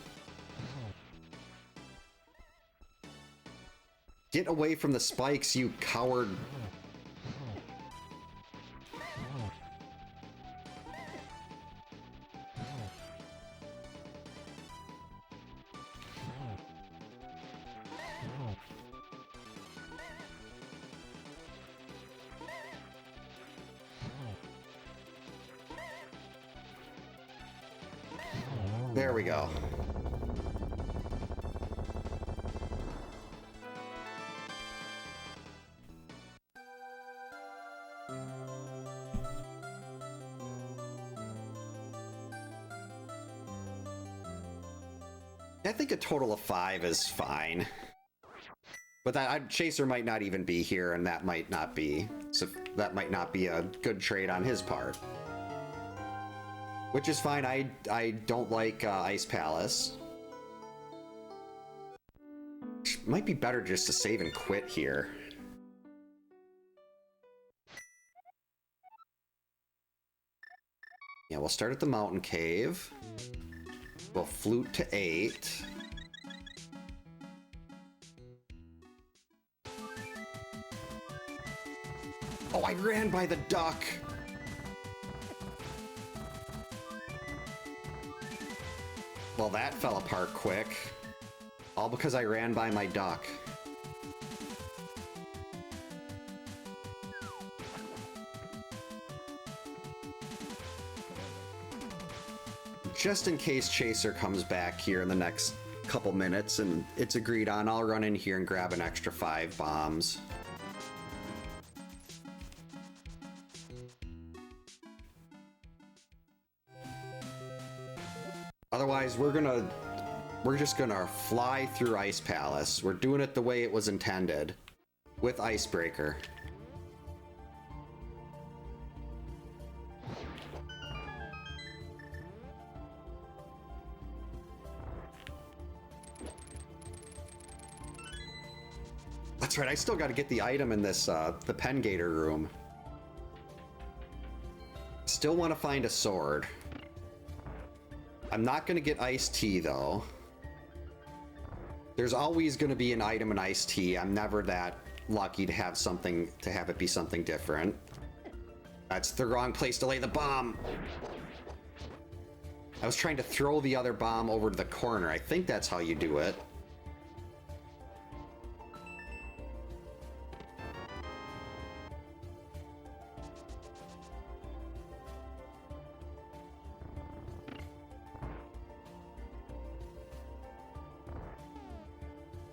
Get away from the spikes, you coward. There we go. I think a total of 5 is fine. But that Chaser might not even be here, and that might not be a good trade on his part. Which is fine. I don't like Ice Palace. Might be better just to save and quit here. Yeah, we'll start at the mountain cave. We'll flute to 8. Oh, I ran by the duck! Well, that fell apart quick. All because I ran by my duck. Just in case Chaser comes back here in the next couple minutes and it's agreed on, I'll run in here and grab an extra 5 bombs. Otherwise, we're just gonna fly through Ice Palace. We're doing it the way it was intended, with Icebreaker. That's right, I still gotta get the item in this, the Pen Gator room. Still want to find a sword. I'm not gonna get iced tea, though. There's always gonna be an item in iced tea. I'm never that lucky to have something, to have it be something different. That's the wrong place to lay the bomb. I was trying to throw the other bomb over to the corner. I think that's how you do it.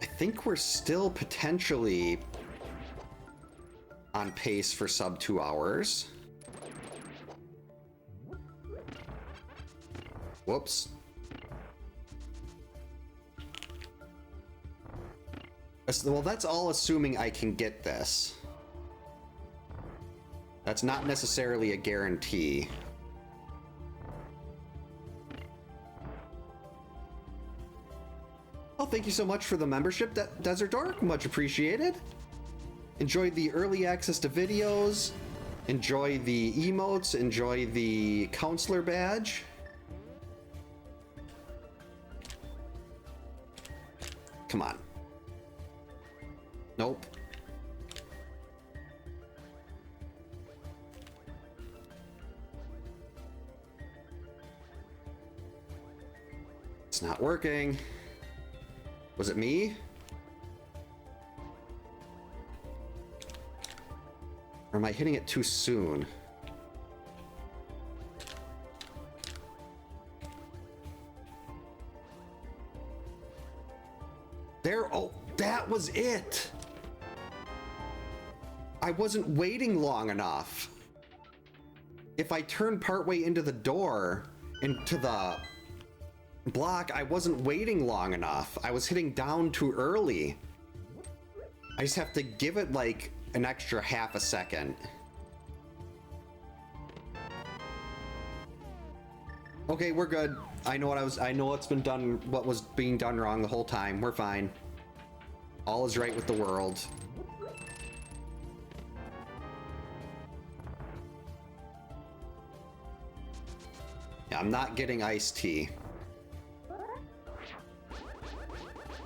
I think we're still potentially on pace for sub 2 hours. Whoops. Well, that's all assuming I can get this. That's not necessarily a guarantee. Oh, thank you so much for the membership, Desert Dork. Much appreciated. Enjoy the early access to videos. Enjoy the emotes. Enjoy the counselor badge. Come on. Nope. It's not working. Was it me? Or am I hitting it too soon? There, oh, that was it! I wasn't waiting long enough. If I turned partway into the door, into the block, I wasn't waiting long enough. I was hitting down too early. I just have to give it like an extra half a second. Okay, we're good. I know what's been done, what was being done wrong the whole time. We're fine. All is right with the world. Yeah, I'm not getting iced tea.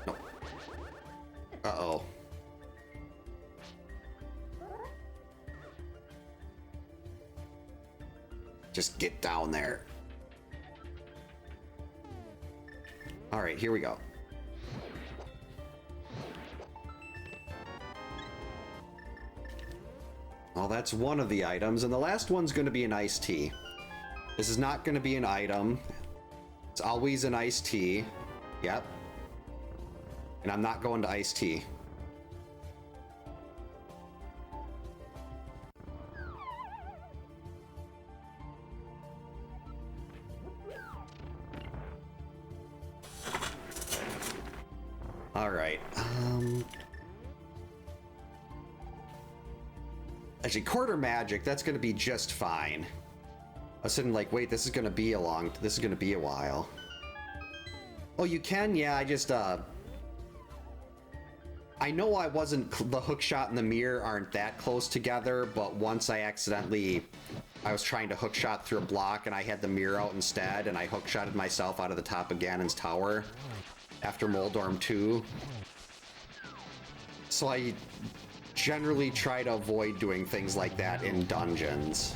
No. Uh-oh. Just get down there. All right, here we go. Well, that's one of the items, and the last one's going to be an iced tea. This is not going to be an item. It's always an iced tea. Yep. And I'm not going to iced tea. All right. Actually, quarter magic, that's going to be just fine. I was sitting like, wait, this is going to be a while. Oh, you can? Yeah, I just, I know I wasn't, the hook shot and the mirror aren't that close together, but once I was trying to hook shot through a block and I had the mirror out instead, and I hook shotted myself out of the top of Ganon's tower after Moldorm 2. So I generally try to avoid doing things like that in dungeons.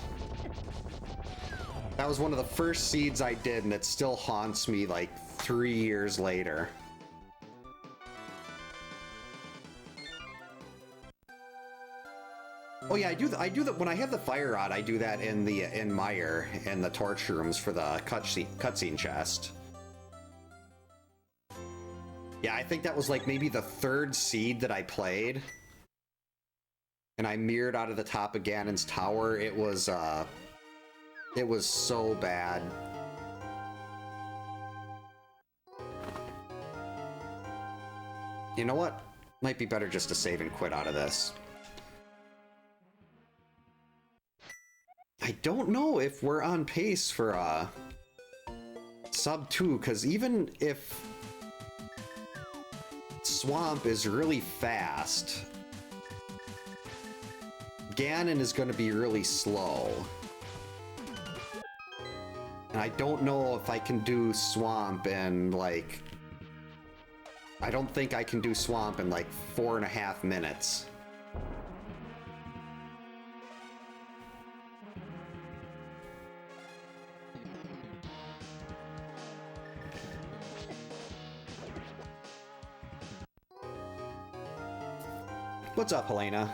That was one of the first seeds I did, and it still haunts me like 3 years later. Oh yeah, I do that when I have the fire rod. I do that in Mire in the torch rooms for the cutscene chest. Yeah, I think that was like maybe the third seed that I played. And I mirrored out of the top of Ganon's tower. It was so bad. You know what? Might be better just to save and quit out of this. I don't know if we're on pace for sub 2, because even if Swamp is really fast, Ganon is going to be really slow. And I don't know if I can do Swamp in, like... I don't think I can do Swamp in, like, 4.5 minutes. What's up, Helena?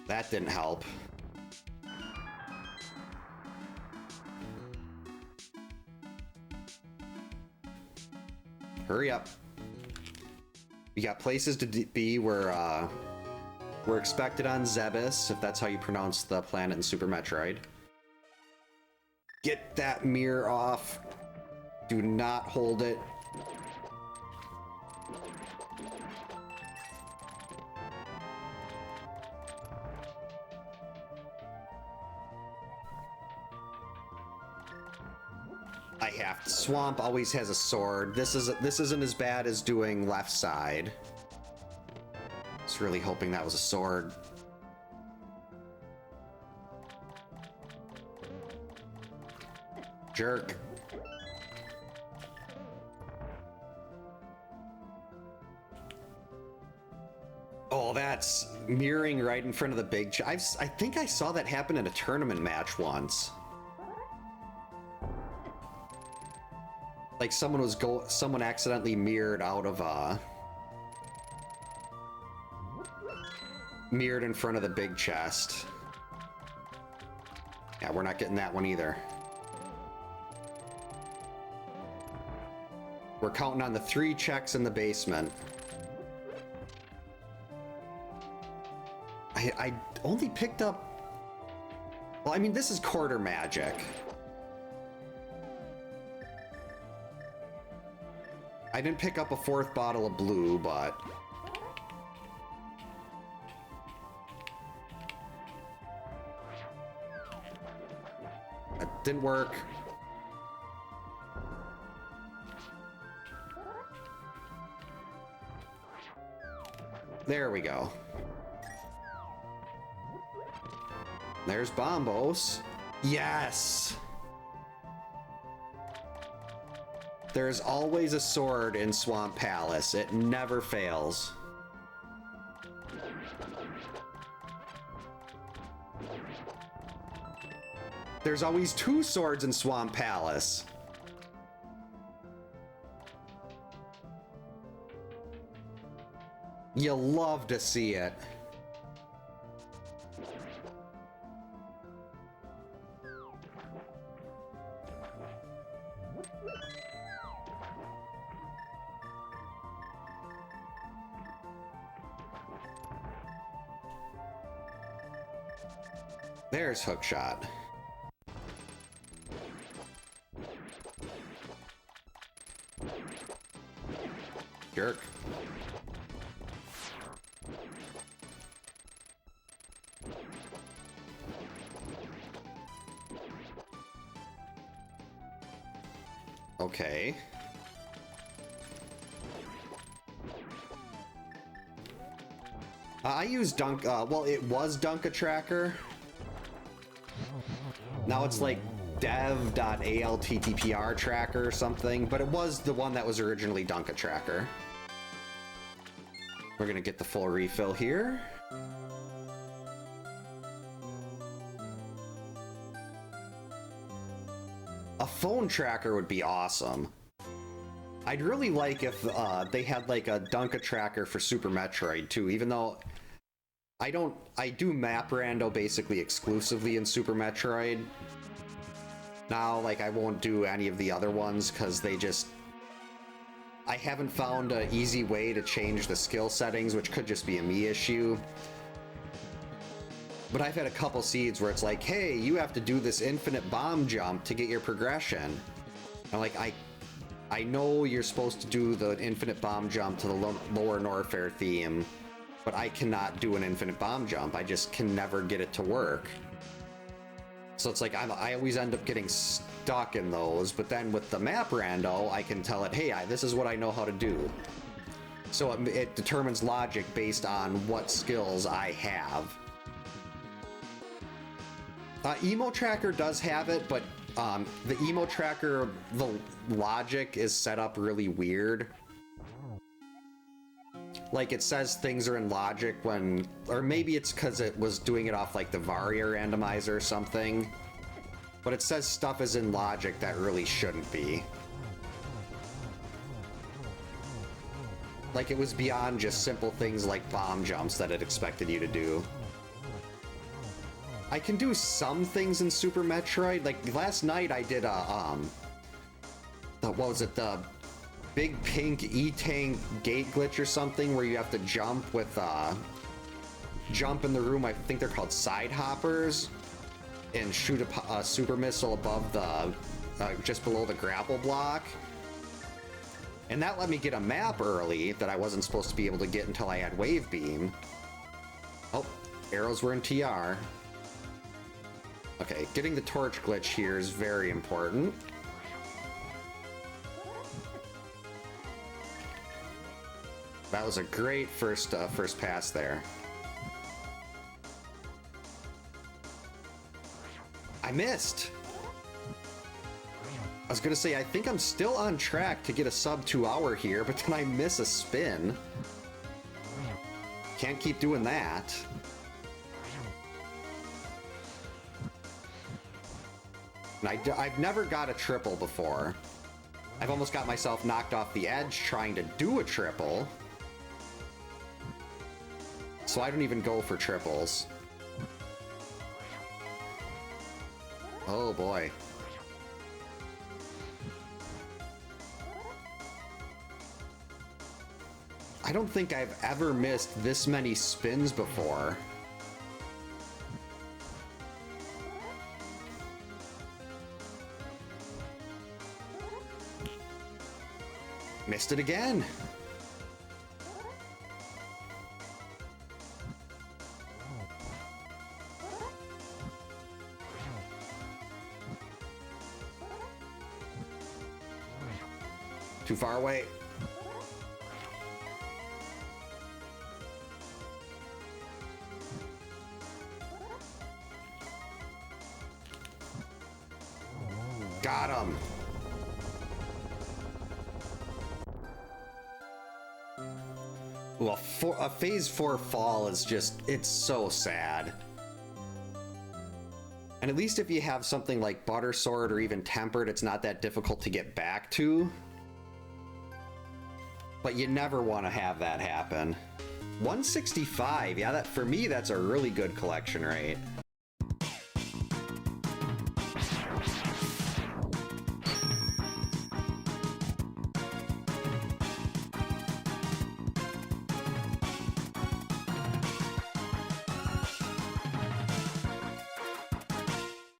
That didn't help. Hurry up. We got places to be where we're expected on Zebes, if that's how you pronounce the planet in Super Metroid. Get that mirror off. Do not hold it. I have to. Swamp always has a sword. This isn't as bad as doing left side. I was really hoping that was a sword. Jerk. Oh, that's mirroring right in front of the big... I think I saw that happen in a tournament match once. Like someone accidentally mirrored out of mirrored in front of the big chest. Yeah, we're not getting that one either. We're counting on the 3 checks in the basement. I only picked up... Well, I mean, this is quarter magic. I didn't pick up a 4th bottle of blue, but... That didn't work. There we go. There's Bombos. Yes! There's always a sword in Swamp Palace. It never fails. There's always 2 swords in Swamp Palace. You'll love to see it. There's Hookshot. Jerk. Okay. I use Dunk, well, it was Dunk-a-Tracker. Now it's like dev.alttpr tracker or something, but it was the one that was originally Dunk-a-Tracker. We're gonna get the full refill here. A phone tracker would be awesome. I'd really like if they had like a Dunk-a-Tracker for Super Metroid too, even though I do map rando basically exclusively in Super Metroid. Now, like, I won't do any of the other ones because I haven't found an easy way to change the skill settings, which could just be a me issue. But I've had a couple seeds where it's like, hey, you have to do this infinite bomb jump to get your progression. I'm like, I know you're supposed to do the infinite bomb jump to the lower Norfair theme, but I cannot do an infinite bomb jump. I just can never get it to work. So it's like, I always end up getting stuck in those, but then with the map rando, I can tell it, hey, this is what I know how to do. So it determines logic based on what skills I have. Emo Tracker does have it, but the Emo Tracker, the logic is set up really weird. Like, it says things are in logic when... Or maybe it's because it was doing it off, like, the Varia randomizer or something. But it says stuff is in logic that really shouldn't be. Like, it was beyond just simple things like bomb jumps that it expected you to do. I can do some things in Super Metroid. Like, last night I did what was it? The big pink E-Tank gate glitch or something where you have to jump with, jump in the room. I think they're called side hoppers, and shoot a super missile above the, just below the grapple block. And that let me get a map early that I wasn't supposed to be able to get until I had Wave Beam. Oh, arrows were in TR. Okay, getting the torch glitch here is very important. That was a great first pass there. I missed! I was gonna say, I think I'm still on track to get a sub 2 hour here, but then I miss a spin. Can't keep doing that. And I've never got a triple before. I've almost got myself knocked off the edge trying to do a triple. So I don't even go for triples. Oh boy. I don't think I've ever missed this many spins before. Missed it again. Too far away. Got him. Well, a phase 4 fall is just, it's so sad. And at least if you have something like Butter Sword or even Tempered, it's not that difficult to get back to. But you never want to have that happen. 165, yeah, that for me, that's a really good collection rate.